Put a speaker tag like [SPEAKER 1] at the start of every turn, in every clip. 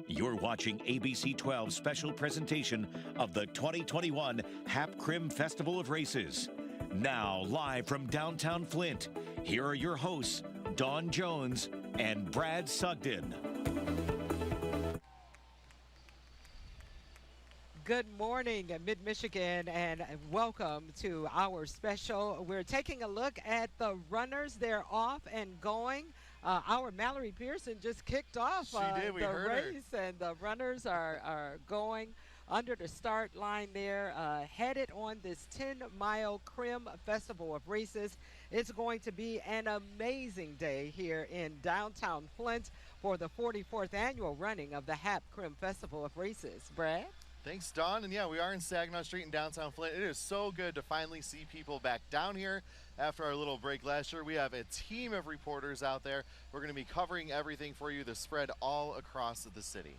[SPEAKER 1] You're watching ABC 12 special presentation of the 2021 Hap Crim Festival of Races. Now, live from downtown Flint, here are your hosts, Dawn Jones and Brad Sugden.
[SPEAKER 2] Good morning, Mid-Michigan, and welcome to our special. We're taking a look at the runners. They're off and going. Our Mallory Pearson just kicked off
[SPEAKER 3] the
[SPEAKER 2] race, and the runners are going under the start line there, headed on this 10-mile Crim Festival of Races. It's going to be an amazing day here in downtown Flint for the 44th annual running of the Hap Crim Festival of Races. Brad?
[SPEAKER 3] Thanks, Dawn. And yeah, we are in Saginaw Street in downtown Flint. It is so good to finally see people back down here after our little break last year. We have a team of reporters out there. We're going to be covering everything for you, the spread all across the city.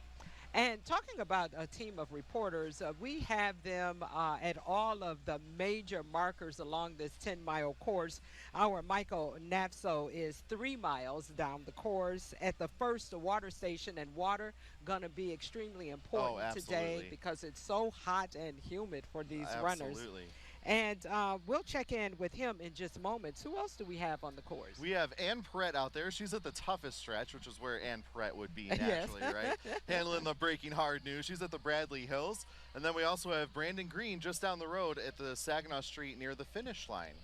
[SPEAKER 2] And talking about a team of reporters, we have them at all of the major markers along this 10-mile course. Our Michael Nafso is 3 miles down the course at the first water station, and water going to be extremely important today because it's so hot and humid for these runners. And we'll check in with him in just moments. Who else do we have on the course?
[SPEAKER 3] We have Ann Perrett out there. She's at the toughest stretch, which is where Ann Perrett would be naturally, right? Handling the breaking hard news. She's at the Bradley Hills. And then we also have Brandon Green just down the road at the Saginaw Street near the finish line.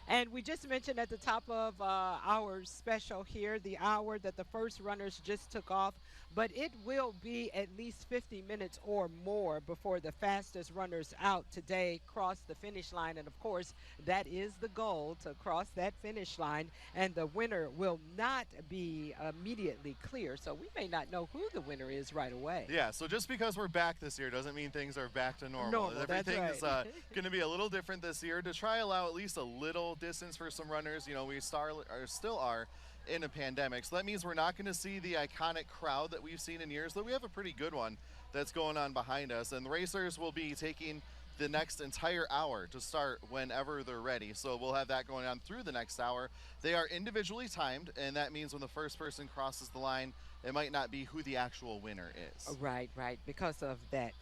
[SPEAKER 2] And we just mentioned at the top of our special here, the hour that the first runners just took off, but it will be at least 50 minutes or more before the fastest runners out today cross the finish line. And of course, that is the goal, to cross that finish line, and the winner will not be immediately clear. So we may not know who the winner is right away.
[SPEAKER 3] Yeah, so just because we're back this year doesn't mean things are back to normal. Everything is going to be a little different this year to try allow at least a little distance for some runners. You know, we still are in a pandemic, so that means we're not going to see the iconic crowd that we've seen in years, though we have a pretty good one that's going on behind us. And the racers will be taking the next entire hour to start whenever they're ready, so we'll have that going on through the next hour. They are individually timed, and that means when the first person crosses the line, it might not be who the actual winner is.
[SPEAKER 2] Right, because of that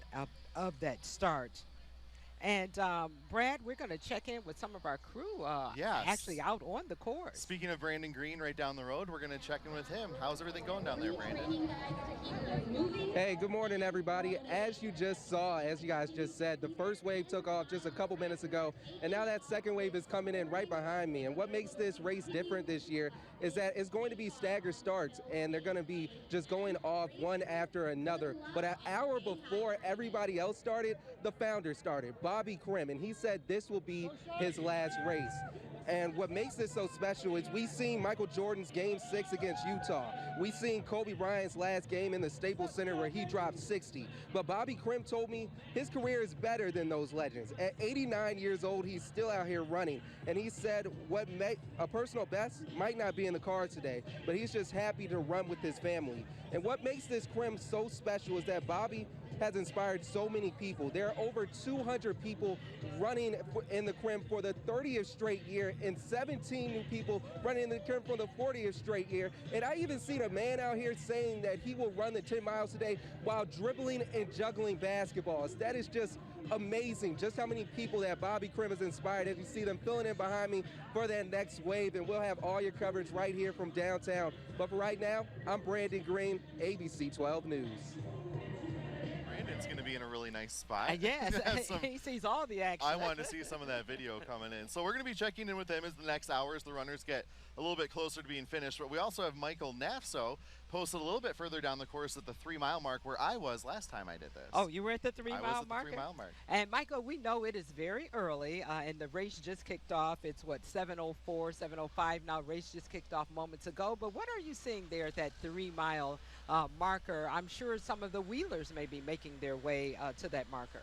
[SPEAKER 2] start. And Brad, we're going to check in with some of our crew actually out on the course.
[SPEAKER 3] Speaking of Brandon Green right down the road, we're going to check in with him. How's everything going down there, Brandon?
[SPEAKER 4] Hey, good morning, everybody. As you just saw, as you guys just said, the first wave took off just a couple minutes ago, and now that second wave is coming in right behind me. And what makes this race different this year is that it's going to be staggered starts, and they're going to be just going off one after another. But an hour before everybody else started, the founder started, Bobby Crim, and he said this will be his last race. And what makes this so special is we've seen Michael Jordan's Game 6 against Utah. We've seen Kobe Bryant's last game in the Staples Center where he dropped 60. But Bobby Crim told me his career is better than those legends. At 89 years old, he's still out here running. And he said what a personal best might not be in the cards today, but he's just happy to run with his family. And what makes this Crim so special is that Bobby has inspired so many people. There are over 200 people running in the Crim for the 30th straight year, and 17 new people running in the Crim for the 40th straight year. And I even seen a man out here saying that he will run the 10 miles today while dribbling and juggling basketballs. That is just amazing, just how many people that Bobby Crim has inspired. As you see them filling in behind me for that next wave, and we'll have all your coverage right here from downtown. But for right now, I'm Brandon Green, ABC 12 News.
[SPEAKER 3] Brandon's going to be in a really nice spot.
[SPEAKER 2] Yes, he sees all the action.
[SPEAKER 3] I want to see some of that video coming in. So we're going to be checking in with him as the next hours the runners get a little bit closer to being finished. But we also have Michael Nafso posted a little bit further down the course at the 3-mile mark where I was last time I did this.
[SPEAKER 2] Oh, you were at the 3-mile mark?
[SPEAKER 3] I was at the 3-mile mark.
[SPEAKER 2] And Michael, we know it is very early, and the race just kicked off. It's what, 7:04, 7:05 now. Race just kicked off moments ago. But what are you seeing there at that 3-mile marker? I'm sure some of the wheelers may be making their way to that marker.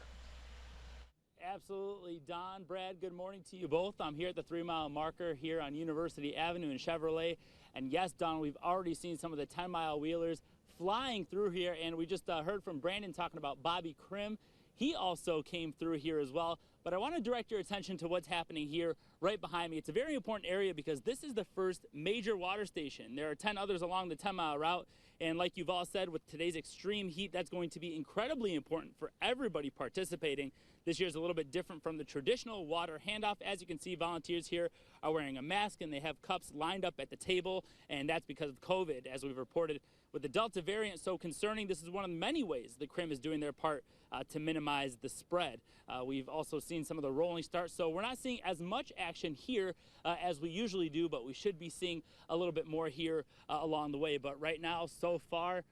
[SPEAKER 5] Absolutely, Don, Brad, good morning to you both. I'm here at the 3-mile marker here on University Avenue in Chevrolet. And yes, Don, we've already seen some of the 10-mile wheelers flying through here. And we just heard from Brandon talking about Bobby Crim. He also came through here as well. But I want to direct your attention to what's happening here right behind me. It's a very important area because this is the first major water station. There are 10 others along the 10-mile route. And like you've all said, with today's extreme heat, that's going to be incredibly important for everybody participating. This year is a little bit different from the traditional water handoff. As you can see, volunteers here are wearing a mask and they have cups lined up at the table, and that's because of COVID, as we've reported. With the Delta variant so concerning, this is one of the many ways the Crim is doing their part to minimize the spread. We've also seen some of the rolling starts, so we're not seeing as much action here as we usually do, but we should be seeing a little bit more here along the way. But right now, so far,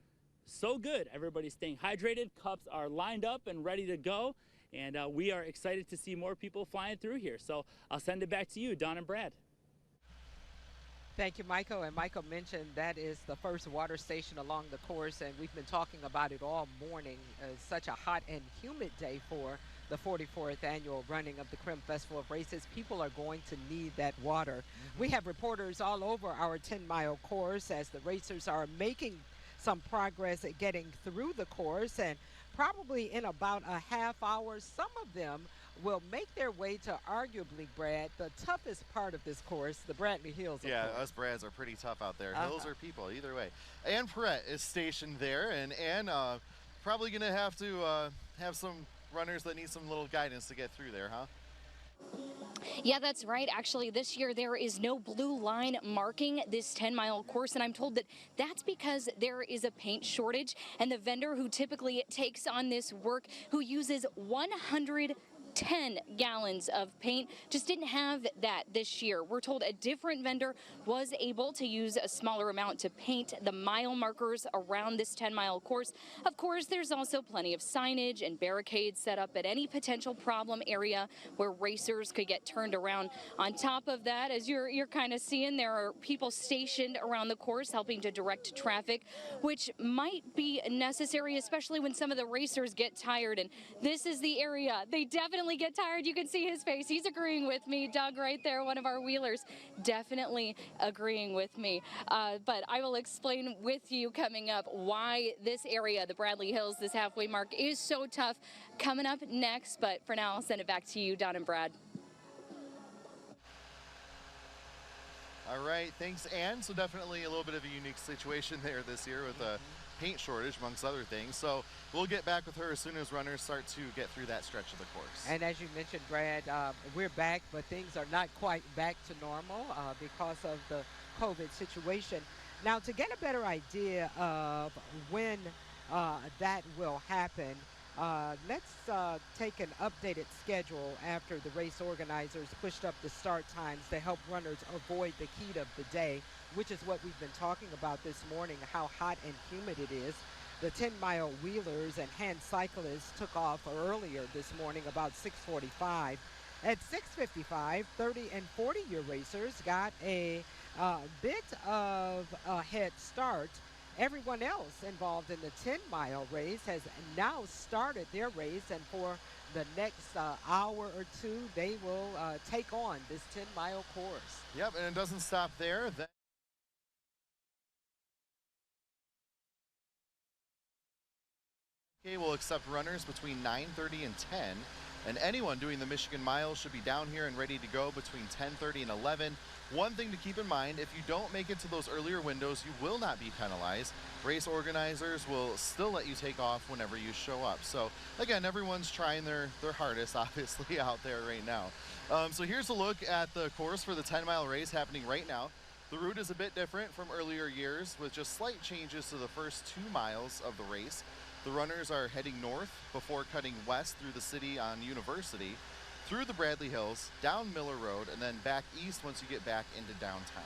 [SPEAKER 5] so good. Everybody's staying hydrated, cups are lined up and ready to go, and we are excited to see more people flying through here. So I'll send it back to you, Don and Brad.
[SPEAKER 2] Thank you, Michael. And Michael mentioned that is the first water station along the course, and we've been talking about it all morning. It's such a hot and humid day for the 44th annual running of the Crim Festival of Races. People are going to need that water. We have reporters all over our 10-mile course as the racers are making some progress at getting through the course, and probably in about a half hour, some of them will make their way to arguably, Brad, the toughest part of this course, the Bradley Hills.
[SPEAKER 3] Yeah, us Brads are pretty tough out there. Hills are people, either way. Ann Perrette is stationed there, and Ann probably going to have some runners that need some little guidance to get through there, huh?
[SPEAKER 6] Yeah, that's right. Actually, this year there is no blue line marking this 10-mile course, and I'm told that that's because there is a paint shortage, and the vendor who typically takes on this work, who uses 110 gallons of paint, just didn't have that this year. We're told a different vendor was able to use a smaller amount to paint the mile markers around this 10-mile course. Of course, there's also plenty of signage and barricades set up at any potential problem area where racers could get turned around. On top of that, as you're kind of seeing, there are people stationed around the course helping to direct traffic, which might be necessary, especially when some of the racers get tired. And this is the area they definitely get tired. You can see his face. He's agreeing with me. Doug right there, one of our wheelers, definitely agreeing with me. But I will explain with you coming up why this area, the Bradley Hills, this halfway mark, is so tough coming up next. But for now, I'll send it back to you, Don and Brad.
[SPEAKER 3] All right, thanks, Ann. So definitely a little bit of a unique situation there this year with a paint shortage, amongst other things. So we'll get back with her as soon as runners start to get through that stretch of the course.
[SPEAKER 2] And as you mentioned, Brad, we're back, but things are not quite back to normal because of the COVID situation. Now, to get a better idea of when that will happen, let's take an updated schedule after the race organizers pushed up the start times to help runners avoid the heat of the day, which is what we've been talking about this morning, how hot and humid it is. The 10-mile wheelers and hand cyclists took off earlier this morning about 6:45. At 6:55, 30 and 40-year racers got a bit of a head start. Everyone else involved in the 10-mile race has now started their race, and for the next hour or two, they will take on this 10-mile course.
[SPEAKER 3] Yep, and it doesn't stop there. Will accept runners between 9:30 and 10, and anyone doing the Michigan Mile should be down here and ready to go between 10:30 and 11. One thing to keep in mind, if you don't make it to those earlier windows, you will not be penalized. Race organizers will still let you take off whenever you show up. So again, everyone's trying their hardest, obviously, out there right now. So here's a look at the course for the 10-mile race happening right now. The route is a bit different from earlier years, with just slight changes to the first 2 miles of the race. The runners are heading north before cutting west through the city on University, through the Bradley Hills, down Miller Road, and then back east once you get back into downtown.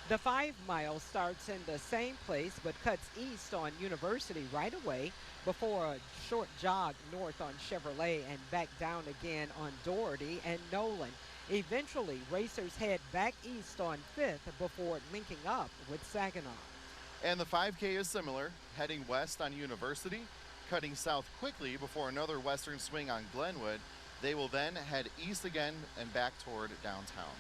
[SPEAKER 2] The 5-mile starts in the same place but cuts east on University right away before a short jog north on Chevrolet and back down again on Doherty and Nolan. Eventually, racers head back east on 5th before linking up with Saginaw.
[SPEAKER 3] And the 5K is similar, heading west on University, cutting south quickly before another western swing on Glenwood. They will then head east again and back toward downtown.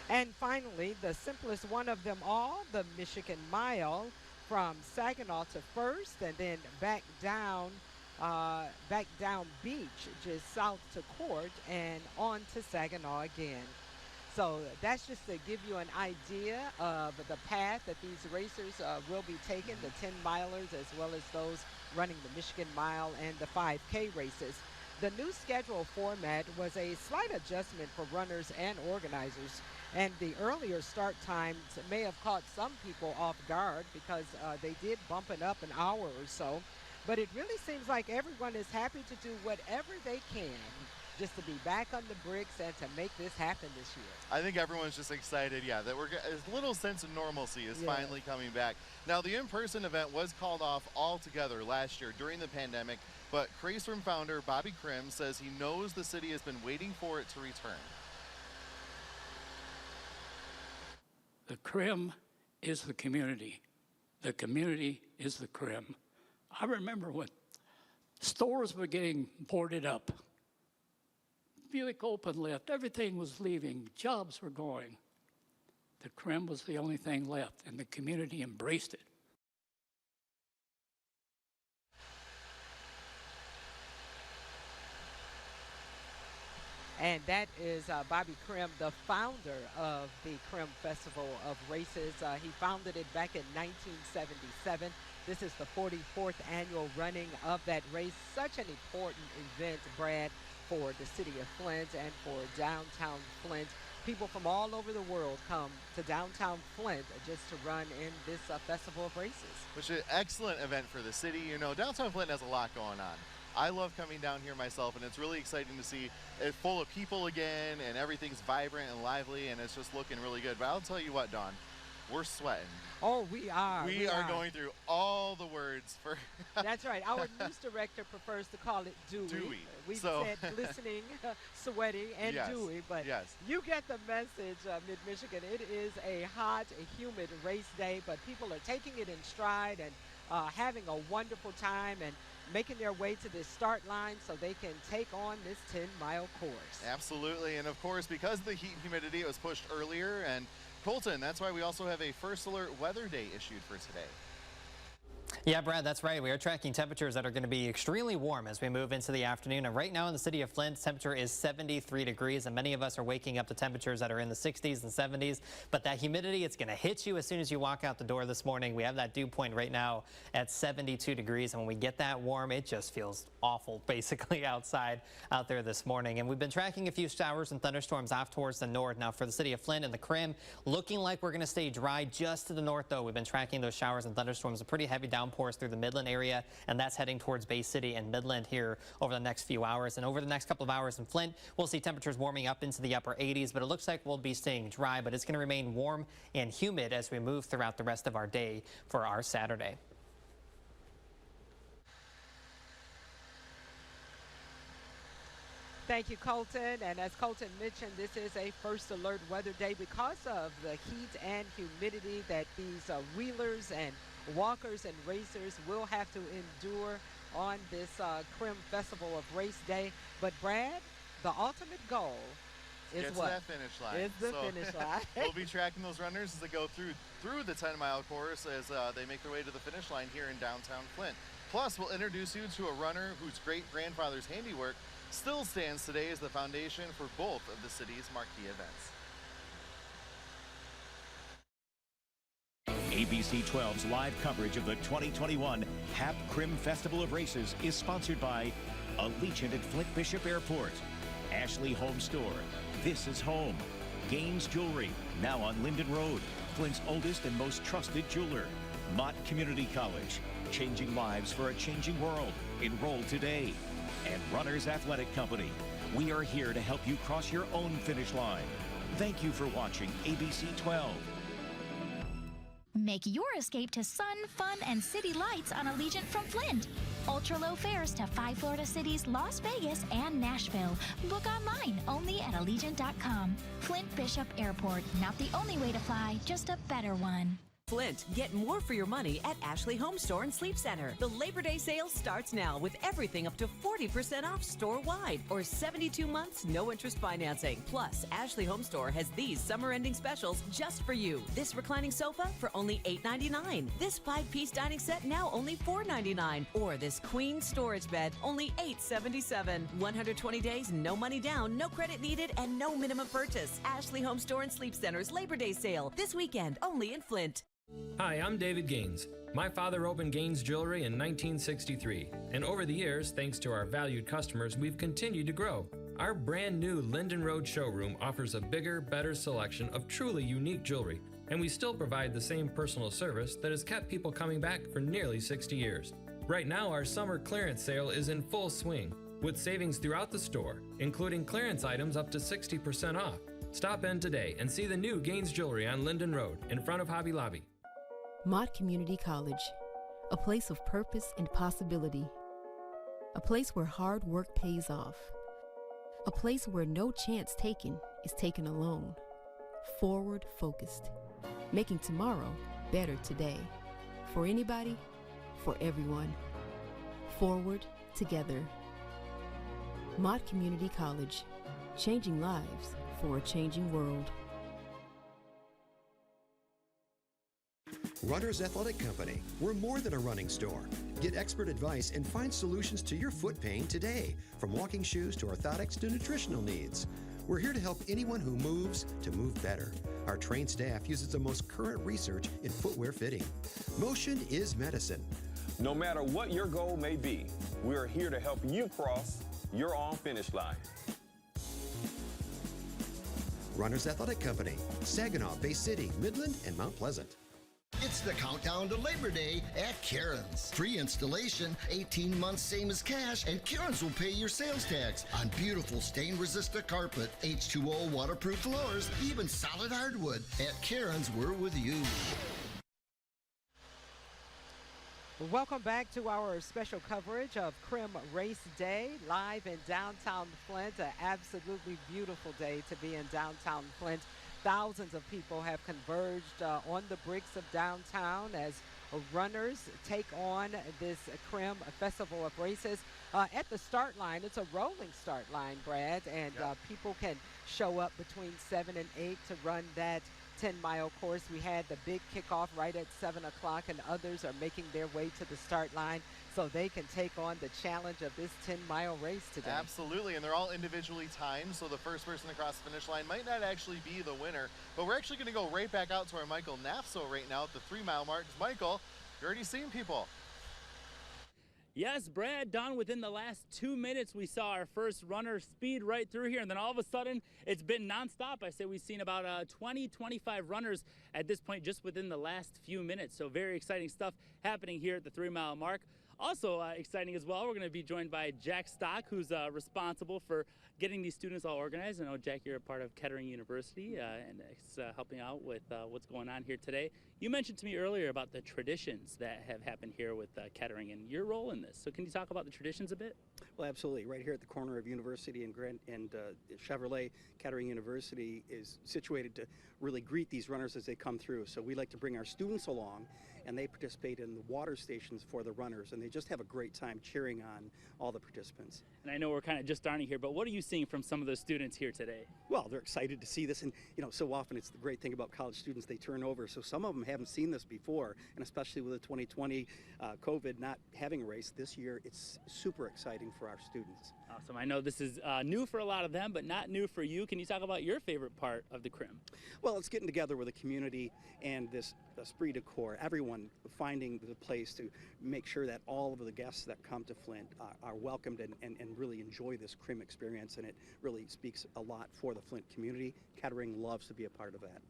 [SPEAKER 2] And finally, the simplest one of them all, the Michigan Mile, from Saginaw to First and then back down Beach, just south to Court and on to Saginaw again. So that's just to give you an idea of the path that these racers will be taking, the 10 milers as well as those running the Michigan Mile and the 5K races. The new schedule format was a slight adjustment for runners and organizers, and the earlier start times may have caught some people off guard because they did bump it up an hour or so. But it really seems like everyone is happy to do whatever they can just to be back on the bricks and to make this happen this year.
[SPEAKER 3] I think everyone's just excited, yeah, that a little sense of normalcy is finally coming back. Now, the in-person event was called off altogether last year during the pandemic, but Cracerum founder Bobby Krim says he knows the city has been waiting for it to return.
[SPEAKER 7] The Krim is the community. The community is the Krim. I remember when stores were getting boarded up. Buick open left, everything was leaving, jobs were going. The Krim was the only thing left, and the community embraced it.
[SPEAKER 2] And that is Bobby Krim, the founder of the Krim Festival of Races. He founded it back in 1977. This is the 44th annual running of that race. Such an important event, Brad, for the city of Flint and for downtown Flint. People from all over the world come to downtown Flint just to run in this Festival of Races.
[SPEAKER 3] Which is an excellent event for the city. You know, downtown Flint has a lot going on. I love coming down here myself, and it's really exciting to see it full of people again, and everything's vibrant and lively, and it's just looking really good. But I'll tell you what, Dawn, we're sweating.
[SPEAKER 2] Oh, we are.
[SPEAKER 3] We are going through all the words for...
[SPEAKER 2] That's right. Our news director prefers to call it dewy. We've said glistening, sweaty, and dewy, but you get the message, Mid-Michigan. It is a hot, humid race day, but people are taking it in stride and having a wonderful time and making their way to this start line so they can take on this 10-mile course.
[SPEAKER 3] Absolutely, and of course, because of the heat and humidity, it was pushed earlier, and Colton, that's why we also have a first alert weather day issued for today.
[SPEAKER 8] Yeah, Brad, that's right. We are tracking temperatures that are going to be extremely warm as we move into the afternoon. And right now in the city of Flint, temperature is 73 degrees, and many of us are waking up to temperatures that are in the 60s and 70s. But that humidity, it's going to hit you as soon as you walk out the door this morning. We have that dew point right now at 72 degrees, and when we get that warm, it just feels awful, basically, out there this morning. And we've been tracking a few showers and thunderstorms off towards the north. Now, for the city of Flint and the Krim, looking like we're going to stay dry just to the north, though. We've been tracking those showers and thunderstorms, a pretty heavy downpours through the Midland area, and that's heading towards Bay City and Midland here over the next few hours. And over the next couple of hours in Flint, we'll see temperatures warming up into the upper 80s, but it looks like we'll be staying dry, but it's going to remain warm and humid as we move throughout the rest of our day for our Saturday.
[SPEAKER 2] Thank you, Colton. And as Colton mentioned, this is a first alert weather day because of the heat and humidity that these wheelers and walkers and racers will have to endure on this Krim Festival of Race Day. But Brad, the ultimate goal is what?
[SPEAKER 3] That finish line.
[SPEAKER 2] It's the finish line.
[SPEAKER 3] We'll be tracking those runners as they go through the 10-mile course as they make their way to the finish line here in downtown Flint. Plus, we'll introduce you to a runner whose great-grandfather's handiwork still stands today as the foundation for both of the city's marquee events.
[SPEAKER 1] ABC 12's live coverage of the 2021 HAP Krim Festival of Races is sponsored by Allegiant at Flint Bishop Airport, Ashley Home Store, This is Home, Gaines Jewelry, now on Linden Road, Flint's oldest and most trusted jeweler, Mott Community College, changing lives for a changing world. Enroll today. And Runners Athletic Company. We are here to help you cross your own finish line. Thank you for watching ABC 12.
[SPEAKER 9] Make your escape to sun, fun, and city lights on Allegiant from Flint. Ultra-low fares to 5 Florida cities, Las Vegas, and Nashville. Book online only at Allegiant.com. Flint Bishop Airport. Not the only way to fly, just a better one.
[SPEAKER 10] Flint, get more for your money at Ashley Home Store and Sleep Center. The Labor Day sale starts now with everything up to 40% off store-wide or 72 months no interest financing. Plus, Ashley Home Store has these summer-ending specials just for you. This reclining sofa for only $8.99. This 5-piece dining set now only $4.99. Or this queen storage bed only $8.77. 120 days, no money down, no credit needed, and no minimum purchase. Ashley Home Store and Sleep Center's Labor Day sale this weekend only in Flint.
[SPEAKER 11] Hi, I'm David Gaines. My father opened Gaines Jewelry in 1963, and over the years, thanks to our valued customers, we've continued to grow. Our brand new Linden Road showroom offers a bigger, better selection of truly unique jewelry, and we still provide the same personal service that has kept people coming back for nearly 60 years. Right now, our summer clearance sale is in full swing, with savings throughout the store, including clearance items up to 60% off. Stop in today and see the new Gaines Jewelry on Linden Road in front of Hobby Lobby.
[SPEAKER 12] Mott Community College, a place of purpose and possibility. A place where hard work pays off. A place where no chance taken is taken alone. Forward focused, making tomorrow better today. For anybody, for everyone. Forward together. Mott Community College, changing lives for a changing world.
[SPEAKER 13] Runners Athletic Company. We're more than a running store. Get expert advice and find solutions to your foot pain today, from walking shoes to orthotics to nutritional needs. We're here to help anyone who moves to move better. Our trained staff uses the most current research in footwear fitting. Motion is medicine.
[SPEAKER 14] No matter what your goal may be, we are here to help you cross your own finish line.
[SPEAKER 13] Runners Athletic Company, Saginaw, Bay City, Midland, and Mount Pleasant.
[SPEAKER 15] It's the countdown to Labor Day at Karen's. Free installation, 18 months same as cash, and Karen's will pay your sales tax on beautiful stain-resistant carpet, H2O waterproof floors, even solid hardwood. At Karen's, we're with you.
[SPEAKER 2] Welcome back to our special coverage of Crim Race Day, live in downtown Flint. An absolutely beautiful day to be in downtown Flint. Thousands of people have converged on the bricks of downtown as runners take on this Crim Festival of Races. At the start line, it's a rolling start line, Brad, and people can show up between 7 and 8 to run that 10-mile course. We had the big kickoff right at 7 o'clock, and others are making their way to the start line so they can take on the challenge of this 10-mile race today.
[SPEAKER 3] Absolutely, and they're all individually timed, so the first person across the finish line might not actually be the winner. But we're actually going to go right back out to our Michael Nafso right now at the 3-mile mark. Michael, you're already seeing people.
[SPEAKER 5] Yes, Brad, Don, within the last 2 minutes, we saw our first runner speed right through here, and then all of a sudden, it's been nonstop. I say we've seen about 20, 25 runners at this point just within the last few minutes. So very exciting stuff happening here at the 3-mile mark. Also exciting as well, we're going to be joined by Jack Stock, who's responsible for getting these students all organized. I know, Jack, you're a part of Kettering University and it's helping out with what's going on here today. You mentioned to me earlier about the traditions that have happened here with Kettering and your role in this. So can you talk about the traditions a bit?
[SPEAKER 16] Well, absolutely. Right here at the corner of University and Chevrolet, Kettering University is situated to really greet these runners as they come through. So we like to bring our students along, and they participate in the water stations for the runners, and they just have a great time cheering on all the participants.
[SPEAKER 5] And I know we're kind of just starting here, but what are you seeing from some of the students here today?
[SPEAKER 16] Well, they're excited to see this, and so often it's the great thing about college students, they turn over. So some of them haven't seen this before, and especially with the 2020 COVID not having a race this year, it's super exciting for our students.
[SPEAKER 5] Awesome. I know this is new for a lot of them, but not new for you. Can you talk about your favorite part of the Crim?
[SPEAKER 16] Well, it's getting together with the community and this esprit de corps, everyone finding the place to make sure that all of the guests that come to Flint are welcomed and really enjoy this Crim experience, and it really speaks a lot for the Flint community. Kettering loves to be a part of that.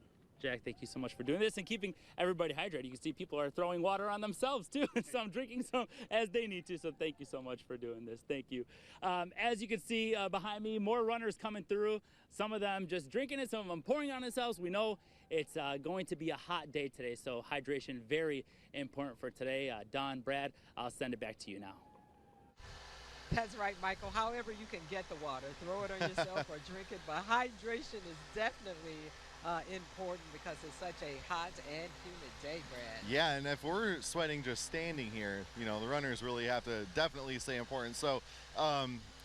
[SPEAKER 5] Jack, thank you so much for doing this and keeping everybody hydrated. You can see people are throwing water on themselves too, some drinking some as they need to, so thank you so much for doing this. Thank you. As you can see behind me, more runners coming through, some of them just drinking it, some of them pouring on themselves. We know it's going to be a hot day today, so hydration very important for today. Don, Brad, I'll send it back to you now.
[SPEAKER 2] That's right, Michael. However you can get the water, throw it on yourself or drink it, but hydration is definitely important because it's such a hot and humid day, Brad.
[SPEAKER 3] Yeah, and if we're sweating just standing here, you know, the runners really have to definitely stay important. So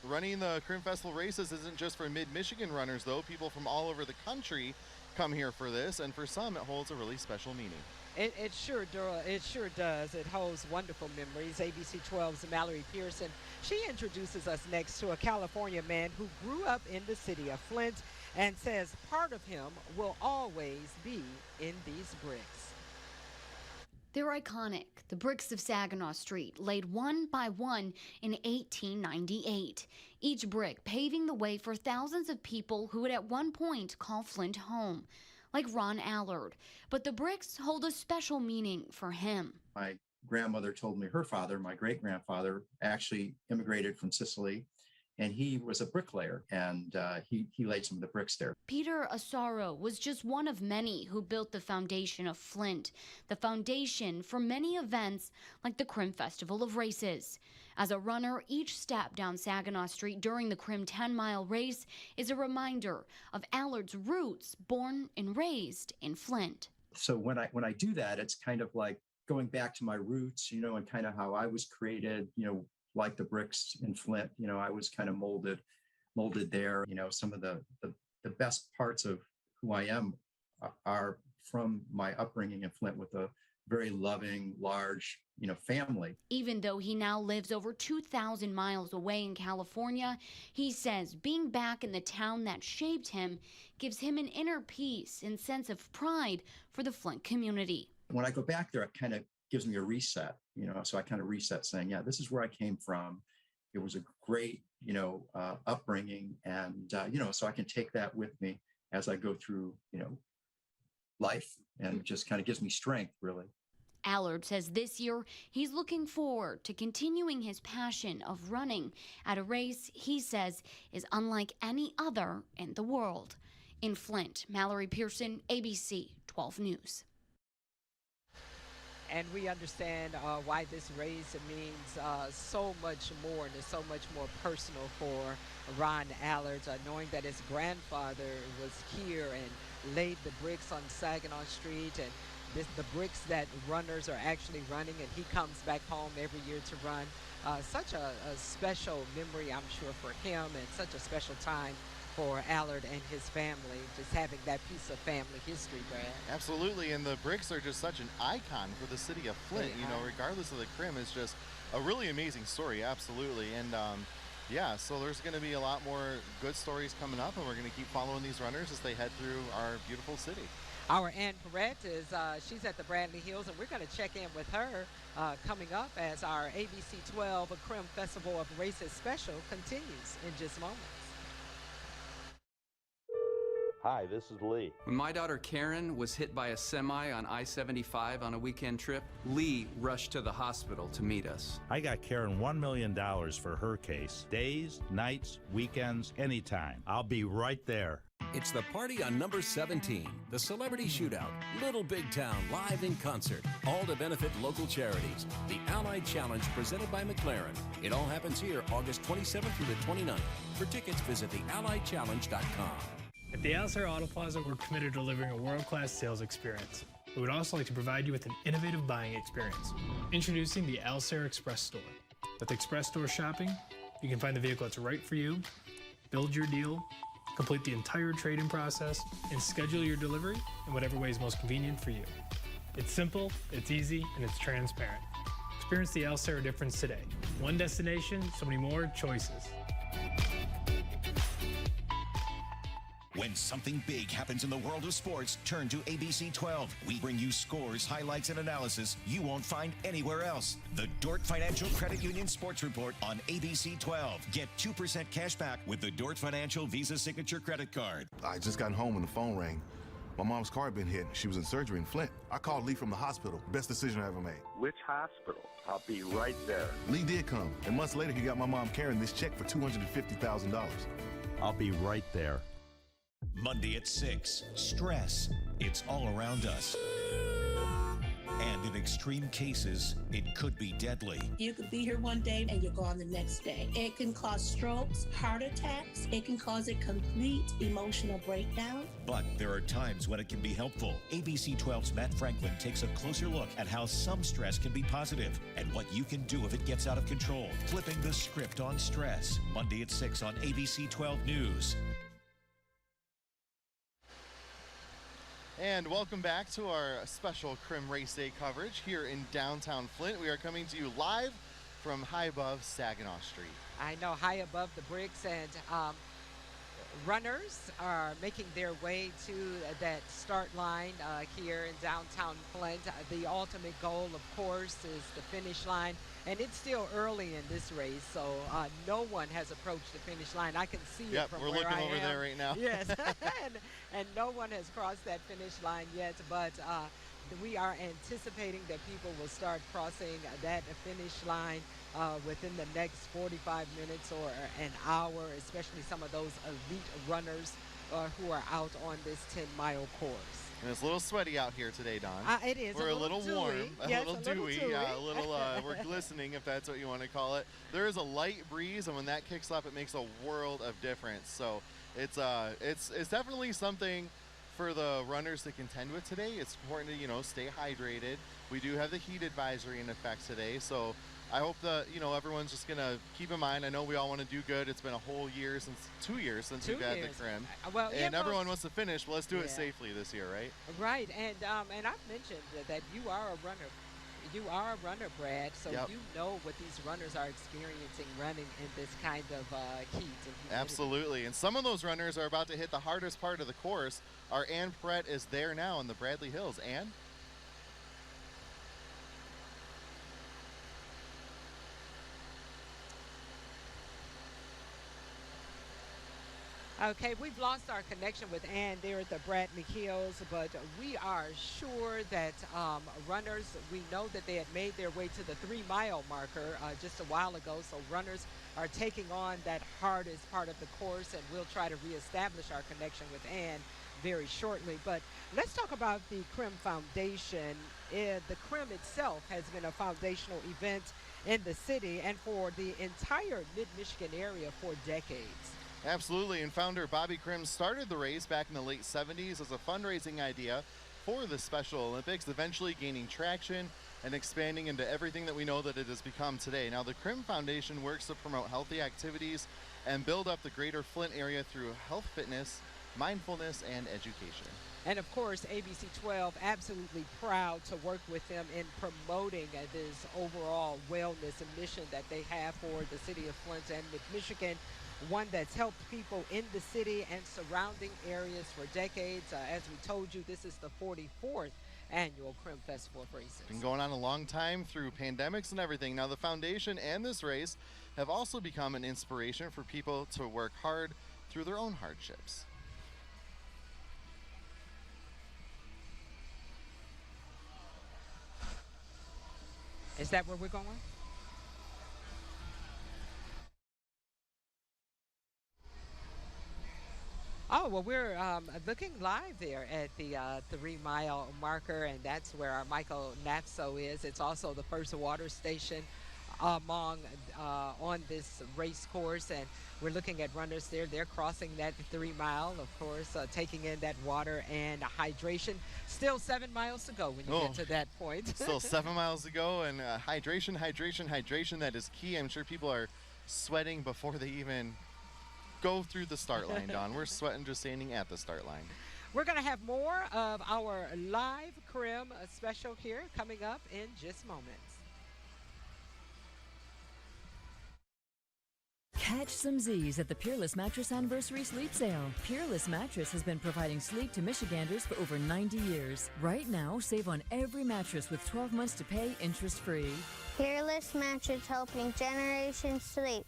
[SPEAKER 3] running the Crim Festival races isn't just for mid-Michigan runners, though. People from all over the country come here for this, and for some it holds a really special meaning.
[SPEAKER 2] It sure does. It holds wonderful memories. ABC 12's Mallory Pearson, she introduces us next to a California man who grew up in the city of Flint and says part of him will always be in these bricks.
[SPEAKER 6] They're iconic, the bricks of Saginaw Street, laid one by one in 1898. Each brick paving the way for thousands of people who would at one point call Flint home, like Ron Allard. But the bricks hold a special meaning for him.
[SPEAKER 17] My grandmother told me her father, my great-grandfather, actually immigrated from Sicily, and he was a bricklayer, and he laid some of the bricks there.
[SPEAKER 6] Peter Asaro was just one of many who built the foundation of Flint, the foundation for many events like the Crim Festival of Races. As a runner, each step down Saginaw Street during the Crim 10-mile race is a reminder of Allard's roots, born and raised in Flint.
[SPEAKER 17] So when I do that, it's kind of like going back to my roots, you know, and kind of how I was created, you know, like the bricks in Flint. You know, I was kind of molded there. You know, some of the best parts of who I am are from my upbringing in Flint with a very loving, large, you know, family.
[SPEAKER 6] Even though he now lives over 2,000 miles away in California, he says being back in the town that shaped him gives him an inner peace and sense of pride for the Flint community.
[SPEAKER 17] When I go back there, it kind of gives me a reset, you know, so I kind of reset saying, yeah, this is where I came from. It was a great, you know, upbringing. And, you know, so I can take that with me as I go through, you know, life, and it just kind of gives me strength, really.
[SPEAKER 6] Allard says this year he's looking forward to continuing his passion of running at a race he says is unlike any other in the world. In Flint, Mallory Pearson, ABC 12 News.
[SPEAKER 2] And we understand why this race means so much more, and is so much more personal for Ron Allard, knowing that his grandfather was here and laid the bricks on Saginaw Street, and the bricks that runners are actually running, and he comes back home every year to run. Such a special memory, I'm sure, for him, and such a special time for Allard and his family, just having that piece of family history, Brad.
[SPEAKER 3] Absolutely, and the bricks are just such an icon for the city of Flint. You know, regardless of the Crim, it's just a really amazing story, absolutely. And yeah, so there's going to be a lot more good stories coming up, and we're going to keep following these runners as they head through our beautiful city.
[SPEAKER 2] Our Ann Perrette is, she's at the Bradley Hills, and we're going to check in with her coming up as our ABC 12 Crim Festival of Races special continues in just moments.
[SPEAKER 18] Hi, this is Lee.
[SPEAKER 19] When my daughter Karen was hit by a semi on I-75 on a weekend trip, Lee rushed to the hospital to meet us.
[SPEAKER 18] I got Karen $1 million for her case. Days, nights, weekends, anytime. I'll be right there.
[SPEAKER 20] It's the party on number 17, the Celebrity Shootout, Little Big Town live in concert, all to benefit local charities. The Allied Challenge presented by McLaren. It all happens here August 27th through the 29th. For tickets, visit thealliedchallenge.com.
[SPEAKER 21] At the Alcer Auto Plaza, we're committed to delivering a world-class sales experience. We would also like to provide you with an innovative buying experience. Introducing the Alcer Express Store. With Express Store shopping, you can find the vehicle that's right for you, build your deal, complete the entire trade-in process, and schedule your delivery in whatever way is most convenient for you. It's simple, it's easy, and it's transparent. Experience the Alcer difference today. One destination, so many more choices.
[SPEAKER 1] When something big happens in the world of sports, turn to ABC 12. We bring you scores, highlights, and analysis you won't find anywhere else. The Dort Financial Credit Union Sports Report on ABC 12. Get 2% cash back with the Dort Financial Visa Signature Credit Card.
[SPEAKER 22] I just got home when the phone rang. My mom's car had been hit. She was in surgery in Flint. I called Lee from the hospital. Best decision I ever made.
[SPEAKER 18] Which hospital? I'll be right there.
[SPEAKER 22] Lee did come, and months later he got my mom Karen this check for $250,000.
[SPEAKER 18] I'll be right there.
[SPEAKER 1] Monday at 6. Stress. It's all around us. And in extreme cases, it could be deadly.
[SPEAKER 4] You could be here one day and you're gone the next day. It can cause strokes, heart attacks. It can cause a complete emotional breakdown.
[SPEAKER 1] But there are times when it can be helpful. ABC 12's Matt Franklin takes a closer look at how some stress can be positive and what you can do if it gets out of control. Flipping the script on stress. Monday at 6 on ABC 12 News.
[SPEAKER 3] And welcome back to our special Crim Race Day coverage here in downtown Flint. We are coming to you live from high above Saginaw Street.
[SPEAKER 2] I know, high above the bricks, and runners are making their way to that start line here in downtown Flint. The ultimate goal, of course, is the finish line, and it's still early in this race, so no one has approached the finish line. I can see it from where I am.
[SPEAKER 3] We're looking over there right now.
[SPEAKER 2] Yes, and no one has crossed that finish line yet, but we are anticipating that people will start crossing that finish line within the next 45 minutes or an hour, especially some of those elite runners who are out on this 10-mile course.
[SPEAKER 3] And it's a little sweaty out here today, Dawn.
[SPEAKER 2] It is.
[SPEAKER 3] We're a little warm, a little dewy,
[SPEAKER 2] yeah,
[SPEAKER 3] a little. We're glistening, if that's what you want to call it. There is a light breeze, and when that kicks up, it makes a world of difference. So it's definitely something for the runners to contend with today. It's important to stay hydrated. We do have the heat advisory in effect today, so I hope that everyone's just gonna keep in mind. I know we all want to do good. It's been a whole year since 2 years since we've had the Crim, and everyone wants to finish. Well, let's do it safely this year, right?
[SPEAKER 2] Right, and I've mentioned that you are a runner. You are a runner, Brad, so you know what these runners are experiencing running in this kind of heat.
[SPEAKER 3] Absolutely, and some of those runners are about to hit the hardest part of the course. Our Ann Perret is there now in the Bradley Hills. Ann?
[SPEAKER 2] Okay, we've lost our connection with Ann there at the Bradley Hills, but we are sure that runners, we know that they had made their way to the 3-mile marker just a while ago, so runners are taking on that hardest part of the course, and we'll try to reestablish our connection with Ann very shortly. But let's talk about the Crim Foundation. The Crim itself has been a foundational event in the city and for the entire mid-Michigan area for decades.
[SPEAKER 3] Absolutely, and founder Bobby Crim started the race back in the late 70s as a fundraising idea for the Special Olympics, eventually gaining traction and expanding into everything that we know that it has become today. Now, the Crim Foundation works to promote healthy activities and build up the greater Flint area through health, fitness, mindfulness, and education.
[SPEAKER 2] And of course, ABC 12 absolutely proud to work with them in promoting this overall wellness mission that they have for the city of Flint and Michigan, one that's helped people in the city and surrounding areas for decades. As we told you, this is the 44th annual Crim Festival of Races.
[SPEAKER 3] Been going on a long time through pandemics and everything. Now, the foundation and this race have also become an inspiration for people to work hard through their own hardships.
[SPEAKER 2] Is that where we're going? Oh, well, we're looking live there at the 3-mile marker, and that's where our Michael Nafso is. It's also the first water station on this race course, and we're looking at runners there. They're crossing that 3-mile, of course, taking in that water and hydration. Still 7 miles to go when you get to that point.
[SPEAKER 3] Still 7 miles to go, and hydration, that is key. I'm sure people are sweating before they even go through the start line, Don. We're sweating just standing at the start line.
[SPEAKER 2] We're going to have more of our live Crim special here coming up in just moments.
[SPEAKER 7] Catch some Z's at the Peerless Mattress Anniversary Sleep Sale. Peerless Mattress has been providing sleep to Michiganders for over 90 years. Right now, save on every mattress with 12 months to pay interest-free.
[SPEAKER 23] Peerless Mattress, helping generations sleep.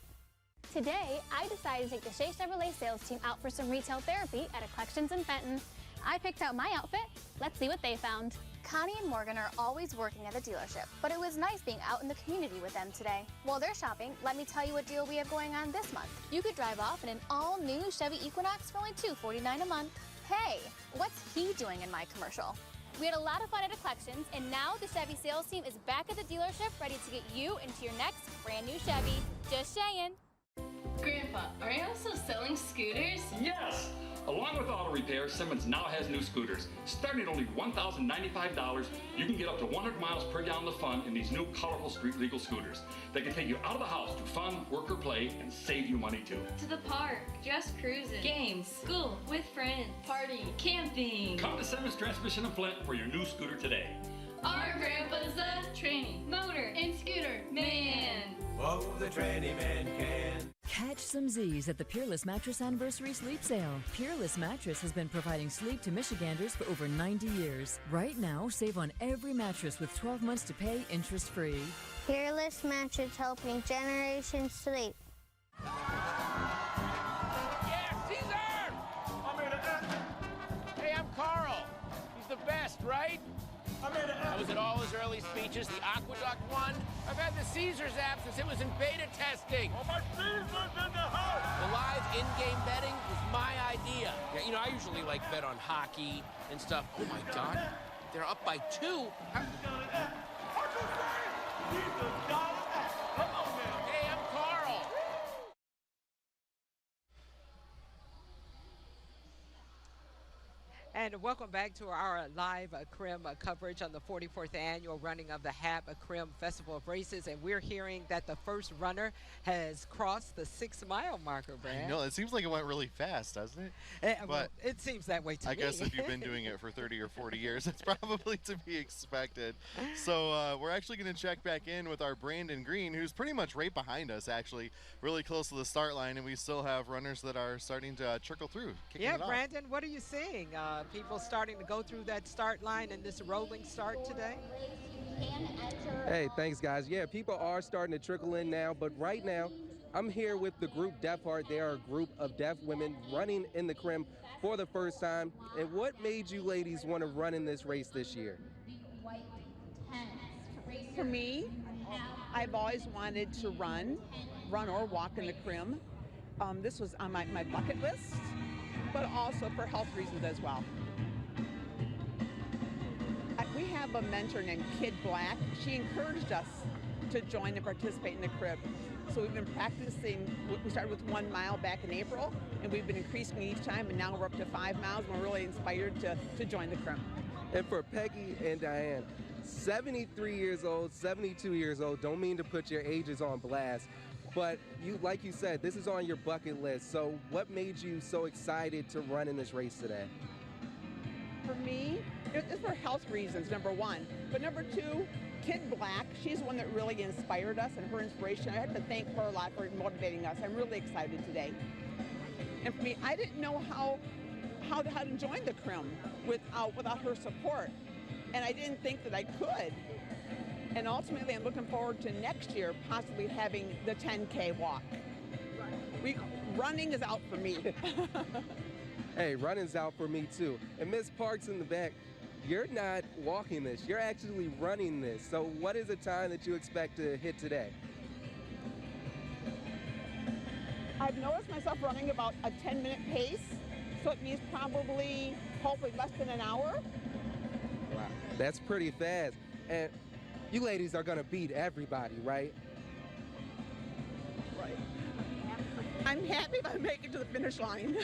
[SPEAKER 24] Today, I decided to take the Shea Chevrolet sales team out for some retail therapy at a Collections in Fenton. I picked out my outfit. Let's see what they found.
[SPEAKER 25] Connie and Morgan are always working at the dealership, but it was nice being out in the community with them today. While they're shopping, let me tell you what deal we have going on this month. You could drive off in an all-new Chevy Equinox for only $249 a month. Hey, what's he doing in my commercial? We had a lot of fun at a Collections, and now the Chevy sales team is back at the dealership ready to get you into your next brand new Chevy. Just saying.
[SPEAKER 8] Grandpa, are you also selling scooters?
[SPEAKER 9] Yes! Along with auto repair, Simmons now has new scooters. Starting at only $1,095, you can get up to 100 miles per gallon of fun in these new colorful street legal scooters. They can take you out of the house to fun, work, or play and save you money too.
[SPEAKER 8] To the park, just cruising, games, school, with friends, party, camping.
[SPEAKER 9] Come to Simmons Transmission in Flint for your new scooter today.
[SPEAKER 8] Our grandpa's a tranny, motor, and scooter man.
[SPEAKER 10] Oh, the tranny man can.
[SPEAKER 7] Catch some Z's at the Peerless Mattress Anniversary Sleep Sale. Peerless Mattress has been providing sleep to Michiganders for over 90 years. Right now, save on every mattress with 12 months to pay interest-free.
[SPEAKER 23] Peerless Mattress helping generations sleep.
[SPEAKER 11] Yeah, Caesar! Hey, I'm Carl. He's the best, right? I was at all his early speeches, the Aqueduct one. I've had the Caesars app since it was in beta testing. Oh, my Caesar's in the house! The live in-game betting was my idea. Yeah, you know, I usually like bet on hockey and stuff. Oh my God, they're up by 2. Hey, I'm Carl.
[SPEAKER 2] And welcome back to our live Crim coverage on the 44th annual running of the Hap Crim Festival of Races. And we're hearing that the first runner has crossed the 6-mile marker, Brad.
[SPEAKER 3] I know, it seems like it went really fast, doesn't it?
[SPEAKER 2] Well, it seems that way to me.
[SPEAKER 3] I guess if you've been doing it for 30 or 40 years, it's probably to be expected. So we're actually going to check back in with our Brandon Green, who's pretty much right behind us, actually, really close to the start line. And we still have runners that are starting to trickle through.
[SPEAKER 2] Yeah, Brandon, what are you seeing? People starting to go through that start line in this rolling start today?
[SPEAKER 12] Hey, thanks, guys. Yeah, people are starting to trickle in now, but right now, I'm here with the group Deaf Heart. They are a group of deaf women running in the Crim for the first time. And what made you ladies want to run in this race this year?
[SPEAKER 26] For me, I've always wanted to run or walk in the Crim. This was on my bucket list, but also for health reasons as well. We have a mentor named Kid Black. She encouraged us to join and participate in the Crim. So we've been practicing. We started with 1 mile back in April, and we've been increasing each time, and now we're up to 5 miles, and we're really inspired to join the Crim.
[SPEAKER 12] And for Peggy and Diane, 73 years old, 72 years old, don't mean to put your ages on blast, but like you said, this is on your bucket list. So what made you so excited to run in this race today?
[SPEAKER 26] For me, it's for health reasons, number one. But number two, Kid Black, she's the one that really inspired us, and her inspiration, I have to thank her a lot for motivating us. I'm really excited today. And for me, I didn't know how to join the Crim without her support. And I didn't think that I could. And ultimately, I'm looking forward to next year possibly having the 10K walk. Running is out for me.
[SPEAKER 12] Hey, running's out for me too. And Miss Parks in the back, you're not walking this, you're actually running this. So what is the time that you expect to hit today?
[SPEAKER 26] I've noticed myself running about a 10-minute pace, so it means probably, hopefully less than an hour.
[SPEAKER 12] Wow, that's pretty fast. And you ladies are gonna beat everybody, right?
[SPEAKER 26] Right. I'm happy if I make it to the finish line.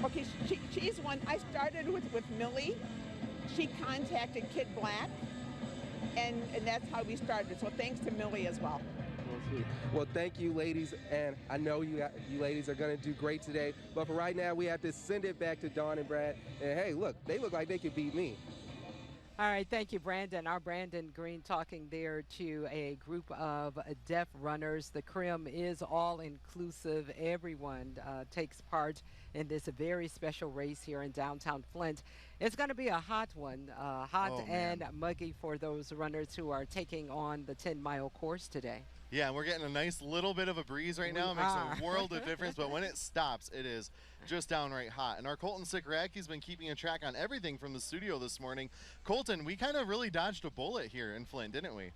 [SPEAKER 26] Okay, she's one. I started with Millie. She contacted Kid Black, and that's how we started. So thanks to Millie as well.
[SPEAKER 12] Well, thank you, ladies, and I know you ladies are going to do great today. But for right now, we have to send it back to Dawn and Brad. And hey, look, they look like they could beat me.
[SPEAKER 2] All right, thank you, Brandon. Our Brandon Green talking there to a group of deaf runners. The Crim is all-inclusive. Everyone takes part in this very special race here in downtown Flint. It's going to be a hot one, and muggy for those runners who are taking on the 10-mile course today.
[SPEAKER 3] Yeah, and we're getting a nice little bit of a breeze right now. It makes a world of difference, but when it stops, it is just downright hot. And our Colton Sikaraki's been keeping a track on everything from the studio this morning. Colton, we kind of really dodged a bullet here in Flint, didn't we?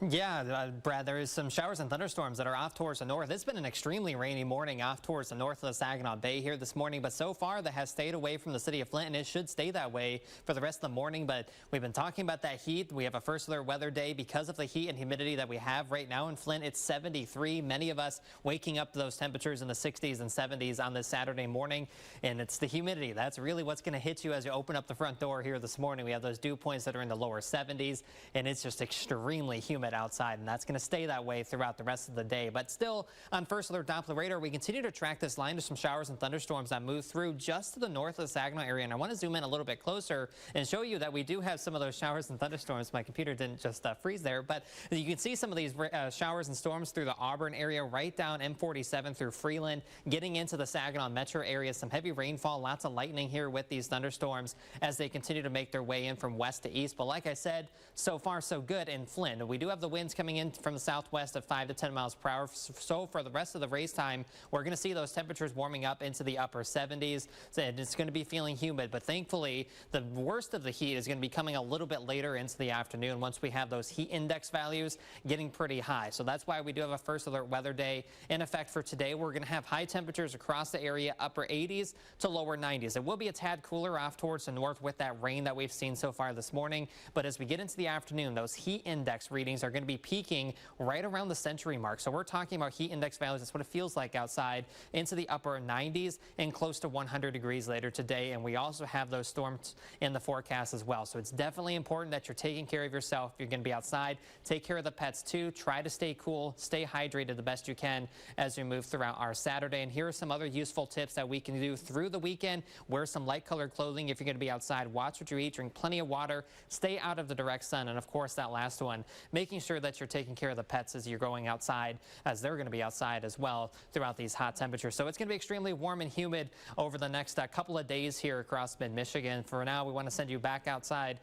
[SPEAKER 5] Yeah, Brad, there is some showers and thunderstorms that are off towards the north. It's been an extremely rainy morning off towards the north of the Saginaw Bay here this morning, but so far that has stayed away from the city of Flint, and it should stay that way for the rest of the morning. But we've been talking about that heat. We have a first alert weather day because of the heat and humidity that we have right now in Flint. It's 73. Many of us waking up to those temperatures in the 60s and 70s on this Saturday morning, and it's the humidity. That's really what's going to hit you as you open up the front door here this morning. We have those dew points that are in the lower 70s, and it's just extremely humid outside, and that's going to stay that way throughout the rest of the day. But still, on First Alert Doppler radar, we continue to track this line to some showers and thunderstorms that move through just to the north of the Saginaw area. And I want to zoom in a little bit closer and show you that we do have some of those showers and thunderstorms. My computer didn't just freeze there, but you can see some of these showers and storms through the Auburn area, right down M47 through Freeland, getting into the Saginaw metro area. Some heavy rainfall, lots of lightning here with these thunderstorms as they continue to make their way in from west to east. But like I said, so far so good in Flint. We do have the winds coming in from the southwest at 5 to 10 miles per hour. So for the rest of the race time, we're going to see those temperatures warming up into the upper 70s. And it's going to be feeling humid, but thankfully the worst of the heat is going to be coming a little bit later into the afternoon once we have those heat index values getting pretty high. So that's why we do have a first alert weather day in effect for today. We're going to have high temperatures across the area, upper 80s to lower 90s. It will be a tad cooler off towards the north with that rain that we've seen so far this morning. But as we get into the afternoon, those heat index readings are going to be peaking right around the century mark. So we're talking about heat index values. That's what it feels like outside, into the upper 90s and close to 100 degrees later today. And we also have those storms in the forecast as well. So it's definitely important that you're taking care of yourself. If you're going to be outside, take care of the pets too. Try to stay cool, stay hydrated the best you can as we move throughout our Saturday. And here are some other useful tips that we can do through the weekend. Wear some light colored clothing if you're going to be outside. Watch what you eat, drink plenty of water, stay out of the direct sun. And of course, that last one, making sure that you're taking care of the pets as you're going outside, as they're going to be outside as well throughout these hot temperatures. So it's going to be extremely warm and humid over the next couple of days here across mid-Michigan. For now, we want to send you back outside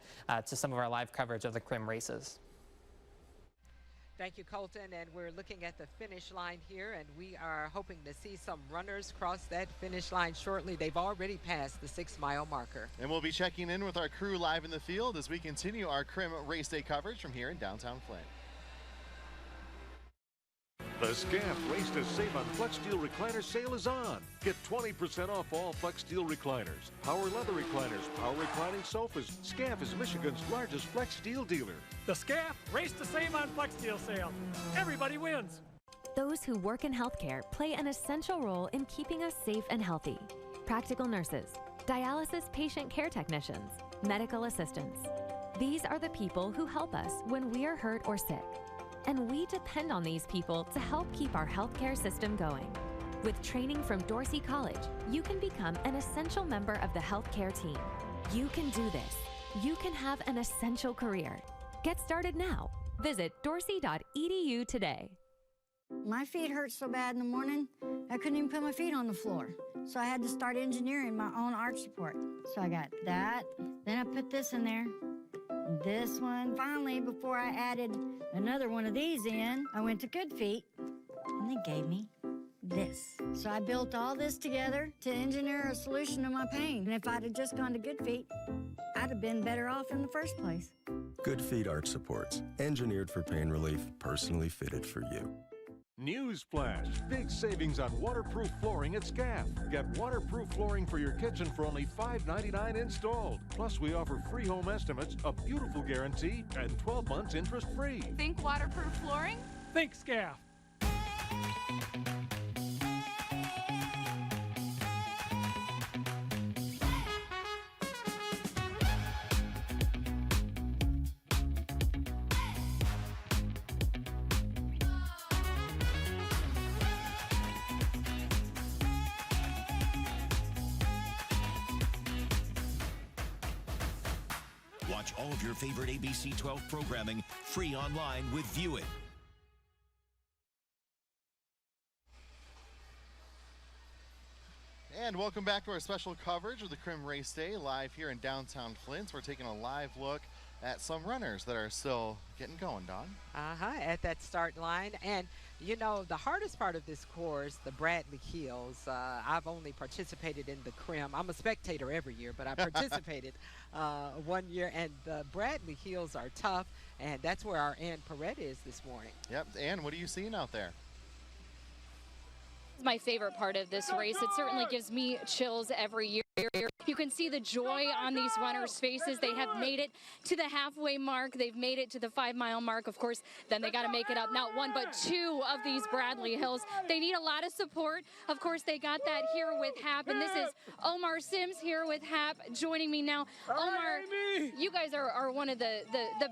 [SPEAKER 5] to some of our live coverage of the Crim races.
[SPEAKER 2] Thank you, Colton. And we're looking at the finish line here, and we are hoping to see some runners cross that finish line shortly. They've already passed the 6-mile marker.
[SPEAKER 3] And we'll be checking in with our crew live in the field as we continue our Crim race day coverage from here in downtown Flint.
[SPEAKER 13] The SCAF Race to Save on Flex Steel Recliner sale is on. Get 20% off all Flex Steel recliners, power leather recliners, power reclining sofas. SCAF is Michigan's largest Flex Steel dealer.
[SPEAKER 14] The SCAF Race to Save on Flex Steel sale. Everybody wins.
[SPEAKER 15] Those who work in healthcare play an essential role in keeping us safe and healthy. Practical nurses, dialysis patient care technicians, medical assistants. These are the people who help us when we are hurt or sick. And we depend on these people to help keep our healthcare system going. With training from Dorsey College, you can become an essential member of the healthcare team. You can do this. You can have an essential career. Get started now. Visit dorsey.edu today.
[SPEAKER 16] My feet hurt so bad in the morning, I couldn't even put my feet on the floor. So I had to start engineering my own arch support. So I got that, then I put this in there. This one, finally, before I added another one of these in, I went to Good Feet, and they gave me this. So I built all this together to engineer a solution to my pain. And if I'd have just gone to Good Feet, I'd have been better off in the first place.
[SPEAKER 17] Good Feet Arch Supports, engineered for pain relief, personally fitted for you.
[SPEAKER 13] Newsflash, big savings on waterproof flooring at SCAF. Get waterproof flooring for your kitchen for only $5.99 installed. Plus, we offer free home estimates, a beautiful guarantee, and 12 months interest-free.
[SPEAKER 8] Think waterproof flooring?
[SPEAKER 14] Think SCAF.
[SPEAKER 1] Watch all of your favorite ABC 12 programming free online with Wjrt.
[SPEAKER 3] And welcome back to our special coverage of the Crim Race Day live here in downtown Flint. We're taking a live look at some runners that are still getting going, Dawn.
[SPEAKER 2] At that start line. And you know, the hardest part of this course, the Bradley Hills, I've only participated in the Crim. I'm a spectator every year, but I participated 1 year, and the Bradley Hills are tough. And that's where our Ann Perret is this morning.
[SPEAKER 3] Yep. Ann, what are you seeing out there?
[SPEAKER 6] My favorite part of this race. It certainly gives me chills every year. You can see the joy on these runners' faces. They have made it to the halfway mark. They've made it to the 5-mile mark. Of course, then they got to make it up not one but two of these Bradley Hills. They need a lot of support. Of course, they got that here with HAP, and this is Omar Sims here with HAP joining me now. Omar, you guys are one of the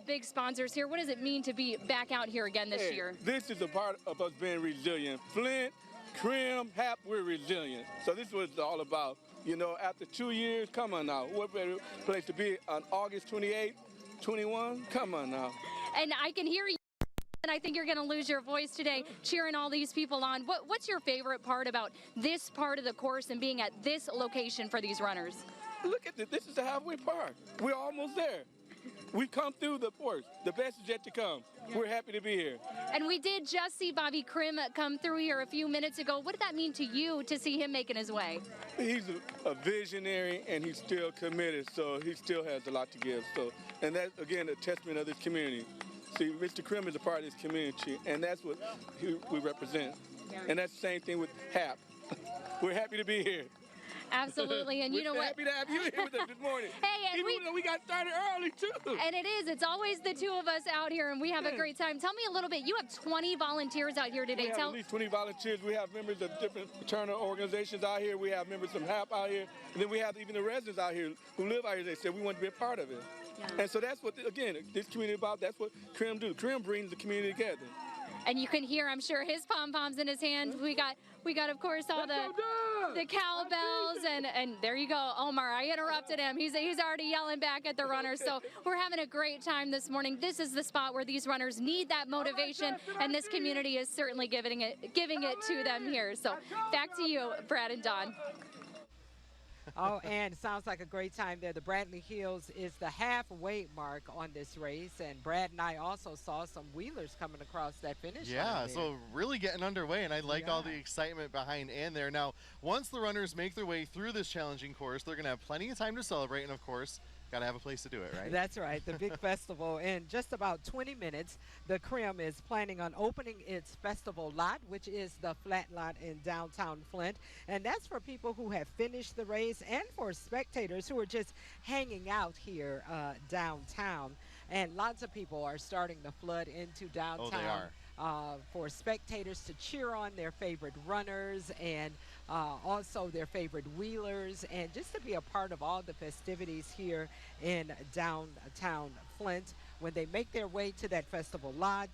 [SPEAKER 6] big sponsors here. What does it mean to be back out here again this year?
[SPEAKER 18] This is a part of us being resilient. Flint, Crim, HAP, we're resilient. So this is what it's all about. You know, after 2 years, come on now. What better place to be on August 28, 21? Come on now.
[SPEAKER 6] And I can hear you, and I think you're going to lose your voice today cheering all these people on. What's your favorite part about this part of the course and being at this location for these runners?
[SPEAKER 18] Look at this. This is the halfway park. We're almost there. We've come through the forest. The best is yet to come. We're happy to be here.
[SPEAKER 6] And we did just see Bobby Krim come through here a few minutes ago. What did that mean to you to see him making his way?
[SPEAKER 18] He's a visionary, and he's still committed, so he still has a lot to give. So, and that's, again, a testament of this community. See, Mr. Krim is a part of this community, and that's what we represent. And that's the same thing with HAP. We're happy to be here.
[SPEAKER 6] Absolutely, and you know what?
[SPEAKER 18] Happy to have you here with us this morning.
[SPEAKER 6] Hey, and
[SPEAKER 18] even though we got started early too.
[SPEAKER 6] And it is. It's always the two of us out here, and we have a great time. Tell me a little bit. You have 20 volunteers out here today.
[SPEAKER 18] We have at least 20 volunteers. We have members of different fraternal organizations out here. We have members from HAP out here, and then we have even the residents out here who live out here. They said we want to be a part of it. Yeah. And so that's what, again, this community about. That's what Krim do. Krim brings the community together.
[SPEAKER 6] And you can hear, I'm sure, his pom-poms in his hands. We got, of course, all the cowbells, and there you go, Omar. I interrupted him. He's already yelling back at the runners. So we're having a great time this morning. This is the spot where these runners need that motivation, and this community is certainly giving it to them here. So back to you, Brad and Don.
[SPEAKER 2] Oh, and it sounds like a great time there. The Bradley Hills is the halfway mark on this race, and Brad and I also saw some wheelers coming across that finish line.
[SPEAKER 3] Yeah, so really getting underway, and I like all the excitement behind Ann there. Now, once the runners make their way through this challenging course, they're going to have plenty of time to celebrate, and of course, got to have a place to do it, right?
[SPEAKER 2] That's right. The big festival. In just about 20 minutes, the Krim is planning on opening its festival lot, which is the flat lot in downtown Flint. And that's for people who have finished the race and for spectators who are just hanging out here downtown. And lots of people are starting to flood into downtown.
[SPEAKER 3] Oh, they are.
[SPEAKER 2] For spectators to cheer on their favorite runners and also their favorite wheelers, and just to be a part of all the festivities here in downtown Flint. When they make their way to that festival lot,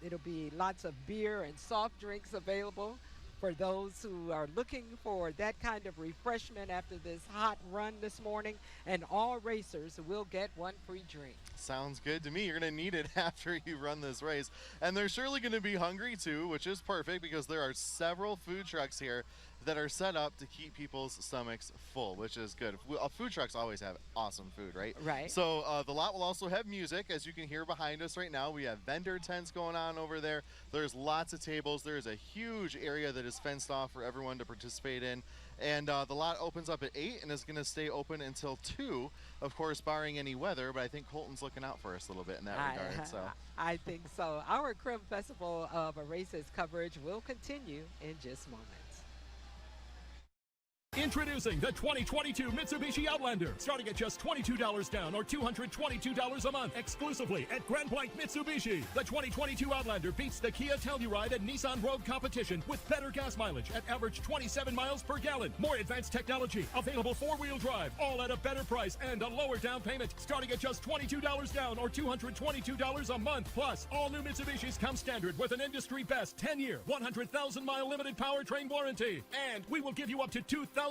[SPEAKER 2] it'll be lots of beer and soft drinks available for those who are looking for that kind of refreshment after this hot run this morning, and all racers will get one free drink.
[SPEAKER 3] Sounds good to me. You're going to need it after you run this race. And they're surely going to be hungry too, which is perfect because there are several food trucks here that are set up to keep people's stomachs full, which is good. Food trucks always have awesome food, right?
[SPEAKER 2] Right.
[SPEAKER 3] So the lot will also have music, as you can hear behind us right now. We have vendor tents going on over there. There's lots of tables. There's a huge area that is fenced off for everyone to participate in. And the lot opens up at 8 and is going to stay open until 2, of course, barring any weather. But I think Colton's looking out for us a little bit in that regard. So
[SPEAKER 2] I think so. Our Krim Festival of Races coverage will continue in just moments.
[SPEAKER 19] Introducing the 2022 Mitsubishi Outlander, starting at just $22 down or $222 a month, exclusively at Grand Blanc Mitsubishi. The 2022 Outlander beats the Kia Telluride and Nissan Rogue competition with better gas mileage at average 27 miles per gallon. More advanced technology, available 4-wheel drive, all at a better price and a lower down payment, starting at just $22 down or $222 a month. Plus, all new Mitsubishis come standard with an industry best 10-year, 100,000-mile limited powertrain warranty. And we will give you up to $2,000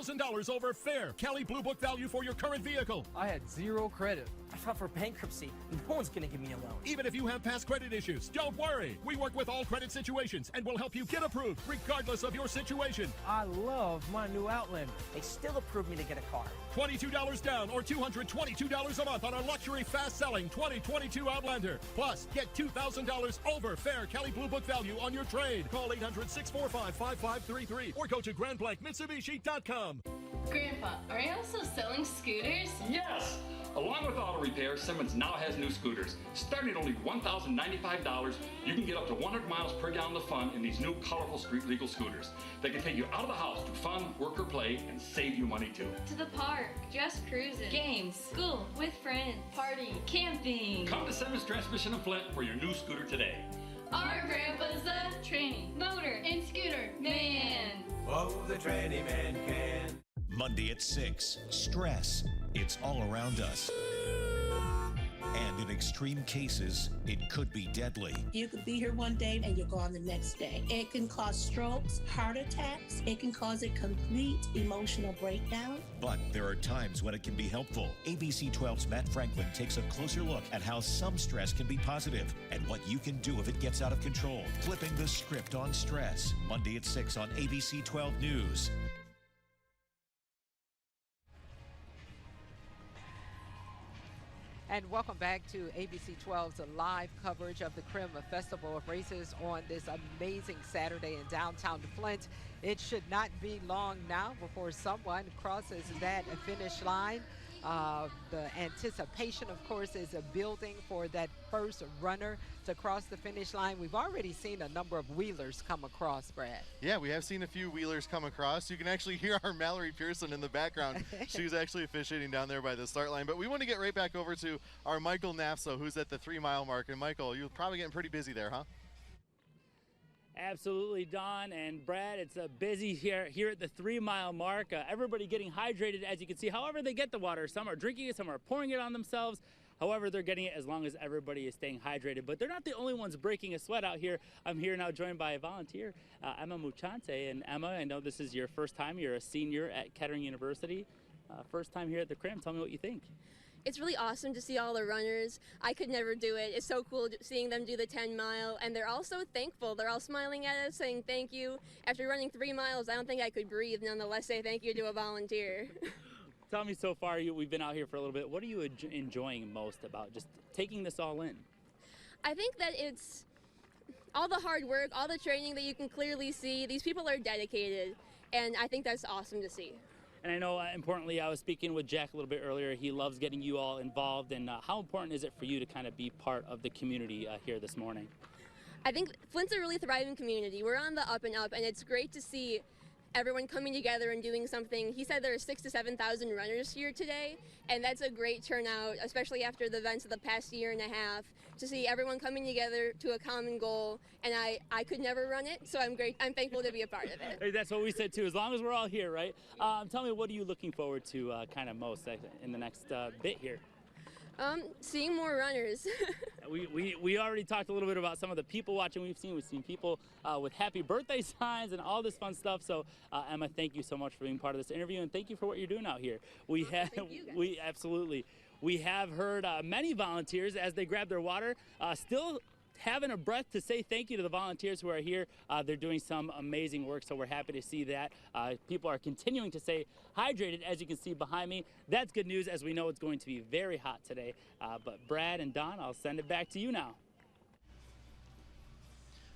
[SPEAKER 19] over fair Kelley Blue Book value for your current vehicle.
[SPEAKER 20] I had 0 credit. I filed for bankruptcy. No one's gonna give me a loan.
[SPEAKER 19] Even if you have past credit issues, don't worry. We work with all credit situations and will help you get approved regardless of your situation.
[SPEAKER 20] I love my new Outlander. They still approved me to get a car.
[SPEAKER 19] $22 down or $222 a month on our luxury fast-selling 2022 Outlander. Plus, get $2,000 over fair Kelley Blue Book value on your trade. Call 800-645-5533 or go to GrandBlancMitsubishi.com.
[SPEAKER 8] Grandpa, are you also selling scooters?
[SPEAKER 4] Yes! Along with auto repair, Simmons now has new scooters. Starting at only $1,095, you can get up to 100 miles per gallon of fun in these new colorful street legal scooters. They can take you out of the house to fun, work, or play, and save you money too.
[SPEAKER 8] To the park, just cruising, games, school, with friends, party, camping.
[SPEAKER 4] Come to Simmons Transmission and Flint for your new scooter today.
[SPEAKER 8] Our grandpa's a tranny, motor, and scooter man.
[SPEAKER 10] Oh, the tranny man can.
[SPEAKER 1] Monday at 6, stress. It's all around us. And in extreme cases, it could be deadly.
[SPEAKER 9] You could be here one day and you're gone the next day. It can cause strokes, heart attacks. It can cause a complete emotional breakdown.
[SPEAKER 1] But there are times when it can be helpful. ABC 12's Matt Franklin takes a closer look at how some stress can be positive and what you can do if it gets out of control. Flipping the script on stress. Monday at 6 on ABC 12 News.
[SPEAKER 2] And welcome back to ABC 12's live coverage of the Crim Festival of Races on this amazing Saturday in downtown Flint. It should not be long now before someone crosses that finish line. The anticipation, of course, is building for that first runner to cross the finish line. We've already seen a number of wheelers come across, Brad.
[SPEAKER 3] Yeah, we have seen a few wheelers come across. You can actually hear our Mallory Pearson in the background. She's actually officiating down there by the start line. But we want to get right back over to our Michael Nafso, who's at the 3-mile mark. And Michael, you're probably getting pretty busy there, huh?
[SPEAKER 21] Absolutely, Don and Brad. It's busy here at the 3-mile mark. Everybody getting hydrated, as you can see. However they get the water, some are drinking it, some are pouring it on themselves. However they're getting it, as long as everybody is staying hydrated. But they're not the only ones breaking a sweat out here. I'm here now joined by a volunteer, Emma Muchante. And Emma, I know this is your first time. You're a senior at Kettering University. First time here at the Crim. Tell me what you think.
[SPEAKER 22] It's really awesome to see all the runners. I could never do it. It's so cool seeing them do the 10-mile, and they're all so thankful. They're all smiling at us, saying thank you. After running 3 miles, I don't think I could breathe, nonetheless say thank you to a volunteer.
[SPEAKER 21] Tell me, so far, we've been out here for a little bit. What are you enjoying most about just taking this all in?
[SPEAKER 22] I think that it's all the hard work, all the training that you can clearly see. These people are dedicated, and I think that's awesome to see.
[SPEAKER 21] And I know, importantly, I was speaking with Jack a little bit earlier. He loves getting you all involved. And how important is it for you to kind of be part of the community here this morning?
[SPEAKER 22] I think Flint's a really thriving community. We're on the up and up, and it's great to see everyone coming together and doing something. He said there are 6,000 to 7,000 runners here today, and that's a great turnout, especially after the events of the past year and a half, to see everyone coming together to a common goal. And I could never run it, so I'm thankful to be a part of it.
[SPEAKER 21] Hey, that's what we said too, as long as we're all here, right? Tell me, what are you looking forward to kind of most in the next bit here?
[SPEAKER 22] Seeing more runners.
[SPEAKER 21] we already talked a little bit about some of the people watching we've seen people with happy birthday signs and all this fun stuff. So Emma, thank you so much for being part of this interview, and thank you for what you're doing out here. We have heard many volunteers as they grab their water still having a breath to say thank you to the volunteers who are here. They're doing some amazing work, so we're happy to see that. People are continuing to stay hydrated, as you can see behind me. That's good news, as we know it's going to be very hot today. But Brad and Don, I'll send it back to you now.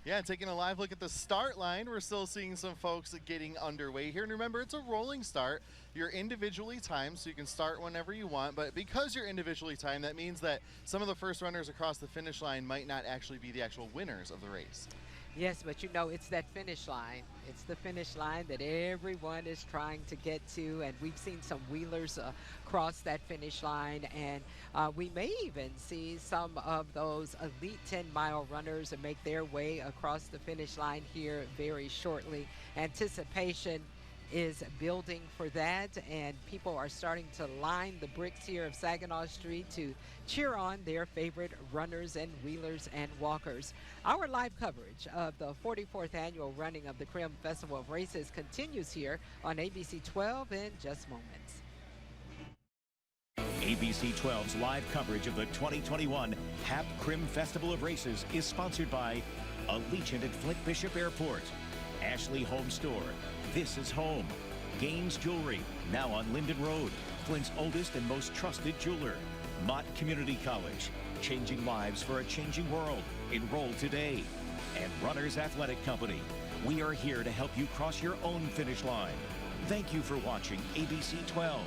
[SPEAKER 3] Yeah, taking a live look at the start line, we're still seeing some folks getting underway here. And remember, it's a rolling start. You're individually timed, so you can start whenever you want. But because you're individually timed, that means that some of the first runners across the finish line might not actually be the actual winners of the race.
[SPEAKER 2] Yes, but you know, it's that finish line. It's the finish line that everyone is trying to get to, and we've seen some wheelers cross that finish line, and we may even see some of those elite 10-mile runners make their way across the finish line here very shortly. Anticipation is building for that, and people are starting to line the bricks here of Saginaw Street to cheer on their favorite runners and wheelers and walkers. Our live coverage of the 44th annual running of the Crim Festival of Races continues here on ABC 12 in just moments.
[SPEAKER 1] ABC 12's live coverage of the 2021 HAP Crim Festival of Races is sponsored by Allegiant at Flint Bishop Airport, Ashley Home Store, This is Home, Gaines Jewelry, now on Linden Road, Flint's oldest and most trusted jeweler, Mott Community College, changing lives for a changing world. Enroll today. And Runners Athletic Company. We are here to help you cross your own finish line. Thank you for watching ABC 12.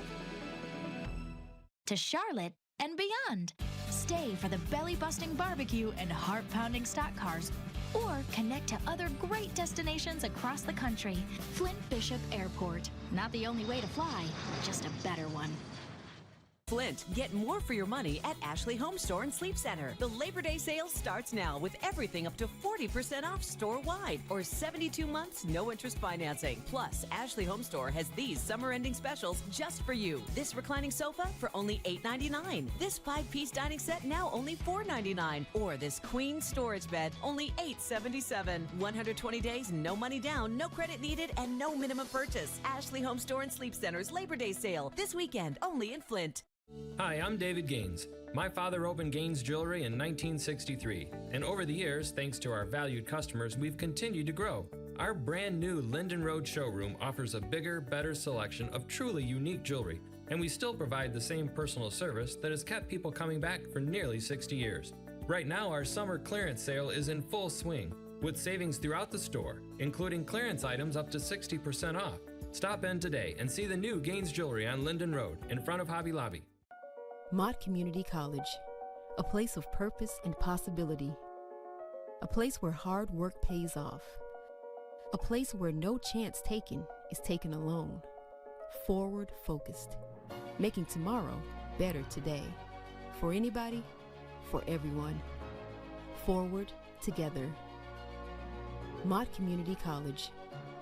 [SPEAKER 7] To Charlotte and beyond. Stay for the belly-busting barbecue and heart-pounding stock cars, or connect to other great destinations across the country. Flint Bishop Airport. Not the only way to fly, just a better one.
[SPEAKER 11] Flint, get more for your money at Ashley Home Store and Sleep Center. The Labor Day sale starts now with everything up to 40% off store-wide or 72 months no-interest financing. Plus, Ashley Home Store has these summer-ending specials just for you. This reclining sofa for only $8.99. This 5-piece dining set now only $4.99. Or this queen storage bed only $8.77. 120 days, no money down, no credit needed, and no minimum purchase. Ashley Home Store and Sleep Center's Labor Day sale this weekend only in Flint.
[SPEAKER 23] Hi, I'm David Gaines. My father opened Gaines Jewelry in 1963, and over the years, thanks to our valued customers, we've continued to grow. Our brand new Linden Road showroom offers a bigger, better selection of truly unique jewelry, and we still provide the same personal service that has kept people coming back for nearly 60 years. Right now, our summer clearance sale is in full swing, with savings throughout the store, including clearance items up to 60% off. Stop in today and see the new Gaines Jewelry on Linden Road in front of Hobby Lobby.
[SPEAKER 24] Mott Community College, a place of purpose and possibility. A place where hard work pays off. A place where no chance taken is taken alone. Forward focused, making tomorrow better today. For anybody, for everyone. Forward together. Mott Community College,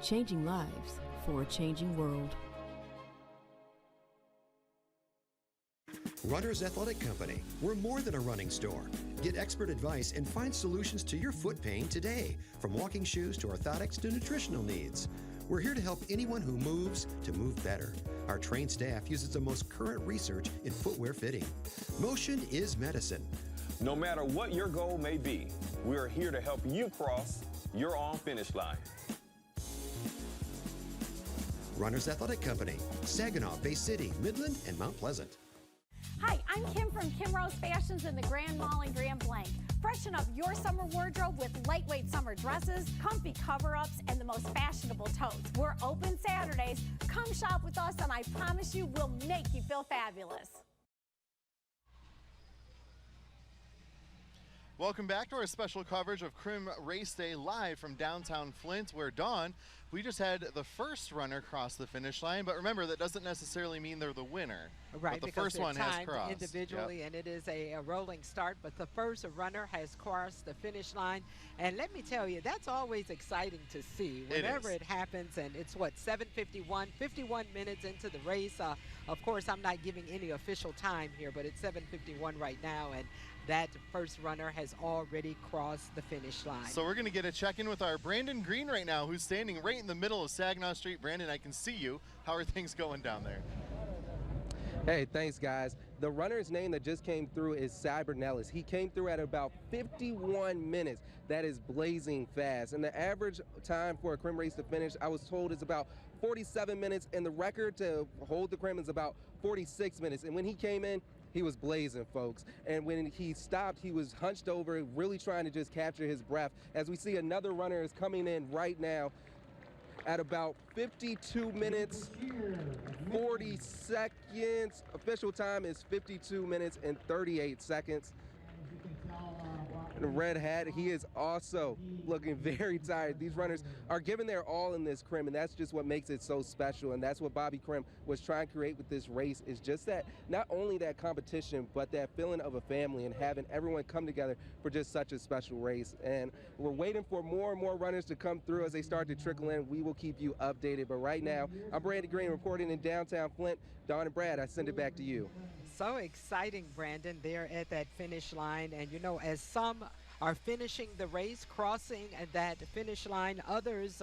[SPEAKER 24] changing lives for a changing world.
[SPEAKER 25] Runners Athletic Company. We're more than a running store. Get expert advice and find solutions to your foot pain today, from walking shoes to orthotics to nutritional needs. We're here to help anyone who moves to move better. Our trained staff uses the most current research in footwear fitting. Motion is medicine.
[SPEAKER 26] No matter what your goal may be, we are here to help you cross your own finish line.
[SPEAKER 25] Runners Athletic Company, Saginaw, Bay City, Midland, and Mount Pleasant.
[SPEAKER 27] Hi, I'm Kim from Kim Rose Fashions in the Grand Mall in Grand Blanc. Freshen up your summer wardrobe with lightweight summer dresses, comfy cover-ups, and the most fashionable totes. We're open Saturdays. Come shop with us, and I promise you we'll make you feel fabulous.
[SPEAKER 3] Welcome back to our special coverage of Crim Race Day live from downtown Flint, where Dawn, we just had the first runner cross the finish line, but remember, that doesn't necessarily mean they're the winner.
[SPEAKER 2] Right,
[SPEAKER 3] but the
[SPEAKER 2] because
[SPEAKER 3] first one has crossed
[SPEAKER 2] individually, and it is a rolling start, but the first runner has crossed the finish line. And let me tell you, that's always exciting to see whenever it happens. And it's what, 7:51, 51 minutes into the race. Of course, I'm not giving any official time here, but it's 7:51 right now, and that first runner has already crossed the finish line.
[SPEAKER 3] So we're going to get a check-in with our Brandon Green right now, who's standing right in the middle of Saginaw Street. Brandon, I can see you. How are things going down there?
[SPEAKER 12] Hey, thanks, guys. The runner's name that just came through is Cybernellis. He came through at about 51 minutes. That is blazing fast. And the average time for a Crim race to finish, I was told, is about 47 minutes, and the record to hold the Crim is about 46 minutes. And when he came in, he was blazing, folks. And when he stopped, he was hunched over, really trying to just capture his breath. As we see, another runner is coming in right now at about 52 minutes, 40 seconds. Official time is 52 minutes and 38 seconds. The red hat, he is also looking very tired. These runners are giving their all in this Crim, and that's just what makes it so special. And that's what Bobby Crim was trying to create with this race, is just that, not only that competition, but that feeling of a family and having everyone come together for just such a special race. And we're waiting for more and more runners to come through. As they start to trickle in, we will keep you updated. But right now, I'm Brandon Green reporting in downtown Flint. Dawn and Brad, I send it back to you.
[SPEAKER 2] So exciting, Brandon, there at that finish line. And you know, as some are finishing the race, crossing that finish line, others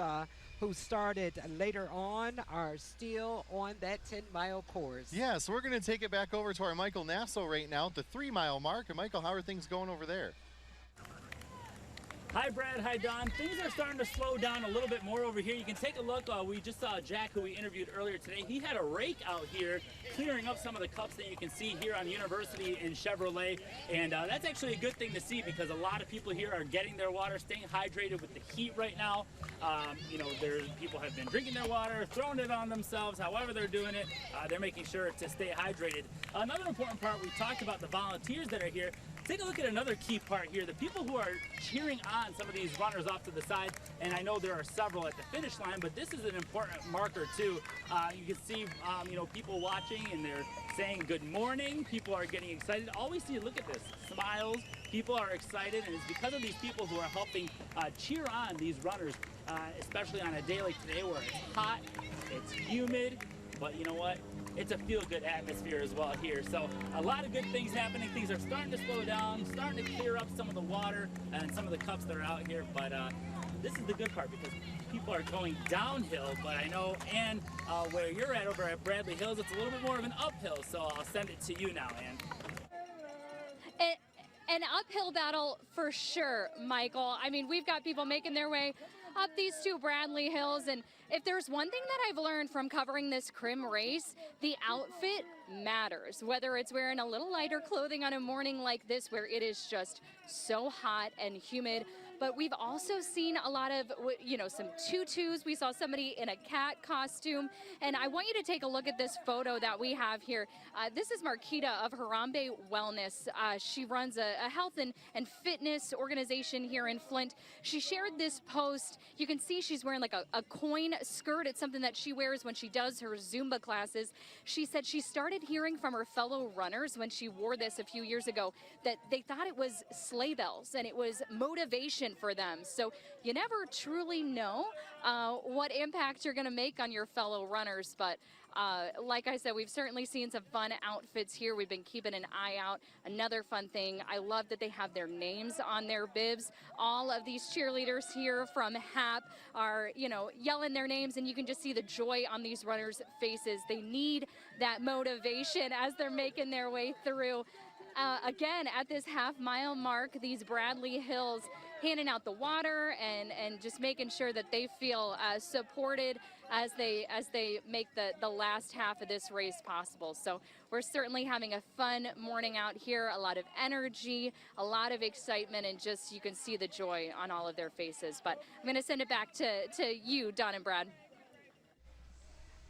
[SPEAKER 2] who started later on are still on that 10-mile course.
[SPEAKER 3] Yeah, so we're going to take it back over to our Michael Nasso right now at the 3-mile mark. And Michael, how are things going over there?
[SPEAKER 21] Hi, Brad. Hi, Don. Things are starting to slow down a little bit more over here. You can take a look. We just saw Jack, who we interviewed earlier today. He had a rake out here clearing up some of the cups that you can see here on University in Chevrolet. And that's actually a good thing to see because a lot of people here are getting their water, staying hydrated with the heat right now. You know, people have been drinking their water, throwing it on themselves, however they're doing it. They're making sure to stay hydrated. Another important part, we talked about the volunteers that are here. Take a look at another key part here, the people who are cheering on some of these runners off to the side, and I know there are several at the finish line, but this is an important marker too. You can see, you know, people watching and they're saying good morning. People are getting excited. All we see, look at this, smiles. People are excited, and it's because of these people who are helping cheer on these runners, especially on a day like today where it's hot, it's humid, but you know what? It's a feel-good atmosphere as well here. So a lot of good things happening. Things are starting to slow down, starting to clear up some of the water and some of the cups that are out here. But this is the good part because people are going downhill. But I know, Ann, where you're at over at Bradley Hills, it's a little bit more of an uphill. So I'll send it to you now, Ann.
[SPEAKER 6] An uphill battle for sure, Michael. I mean, we've got people making their way up these two Bradley Hills, and if there's one thing that I've learned from covering this crim race, the outfit matters. Whether it's wearing a little lighter clothing on a morning like this where it is just so hot and humid, but we've also seen a lot of, you know, some tutus. We saw somebody in a cat costume, and I want you to take a look at this photo that we have here. This is Marquita of Harambe Wellness. She runs a health and fitness organization here in Flint. She shared this post. You can see she's wearing like a coin skirt. It's something that she wears when she does her Zumba classes. She said she started hearing from her fellow runners when she wore this a few years ago that they thought it was sleigh bells and it was motivation for them. So you never truly know what impact you're going to make on your fellow runners. But like I said, we've certainly seen some fun outfits here. We've been keeping an eye out. Another fun thing, I love that they have their names on their bibs. All of these cheerleaders here from HAP are, you know, yelling their names, and you can just see the joy on these runners' faces. They need that motivation as they're making their way through. Again, at this half-mile mark, these Bradley Hills handing out the water and just making sure that they feel supported as they make the last half of this race possible. So we're certainly having a fun morning out here, a lot of energy, a lot of excitement, and just you can see the joy on all of their faces. But I'm going to send it back to you, Don and Brad.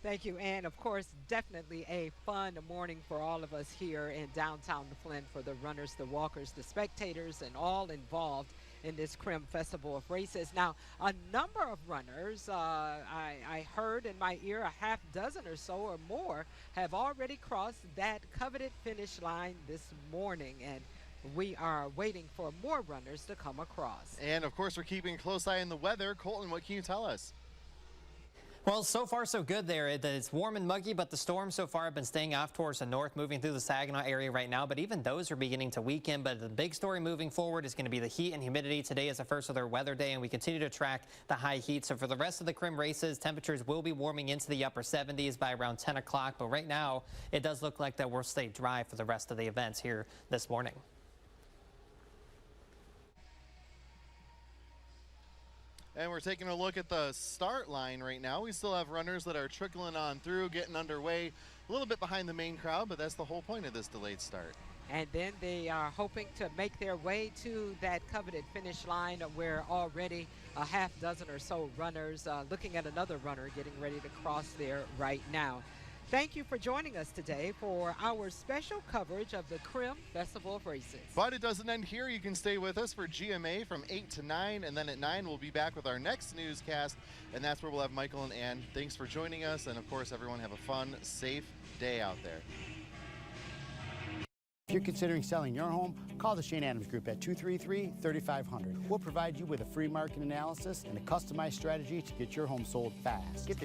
[SPEAKER 2] Thank you, and of course, definitely a fun morning for all of us here in downtown Flint, for the runners, the walkers, the spectators, and all involved in this Crim Festival of Races. Now, a number of runners, I heard in my ear, a half dozen or so or more, have already crossed that coveted finish line this morning, and we are waiting for more runners to come across.
[SPEAKER 3] And of course, we're keeping a close eye on the weather. Colton, what can you tell us?
[SPEAKER 5] Well, so far so good there. It's warm and muggy, but the storms so far have been staying off towards the north, moving through the Saginaw area right now. But even those are beginning to weaken. But the big story moving forward is going to be the heat and humidity. Today is the first of their weather day, and we continue to track the high heat. So for the rest of the Crim races, temperatures will be warming into the upper 70s by around 10 o'clock. But right now, it does look like that we'll stay dry for the rest of the events here this morning.
[SPEAKER 3] And we're taking a look at the start line right now. We still have runners that are trickling on through, getting underway, a little bit behind the main crowd, but that's the whole point of this delayed start.
[SPEAKER 2] And then they are hoping to make their way to that coveted finish line where already a half dozen or so runners, looking at another runner getting ready to cross there right now. Thank you for joining us today for our special coverage of the Crim Festival of Races.
[SPEAKER 3] But it doesn't end here. You can stay with us for GMA from 8 to 9, and then at 9 we'll be back with our next newscast, and that's where we'll have Michael and Ann. Thanks for joining us, and of course, everyone have a fun, safe day out there.
[SPEAKER 13] If you're considering selling your home, call the Shane Adams Group at 233-3500. We'll provide you with a free market analysis and a customized strategy to get your home sold fast. Get the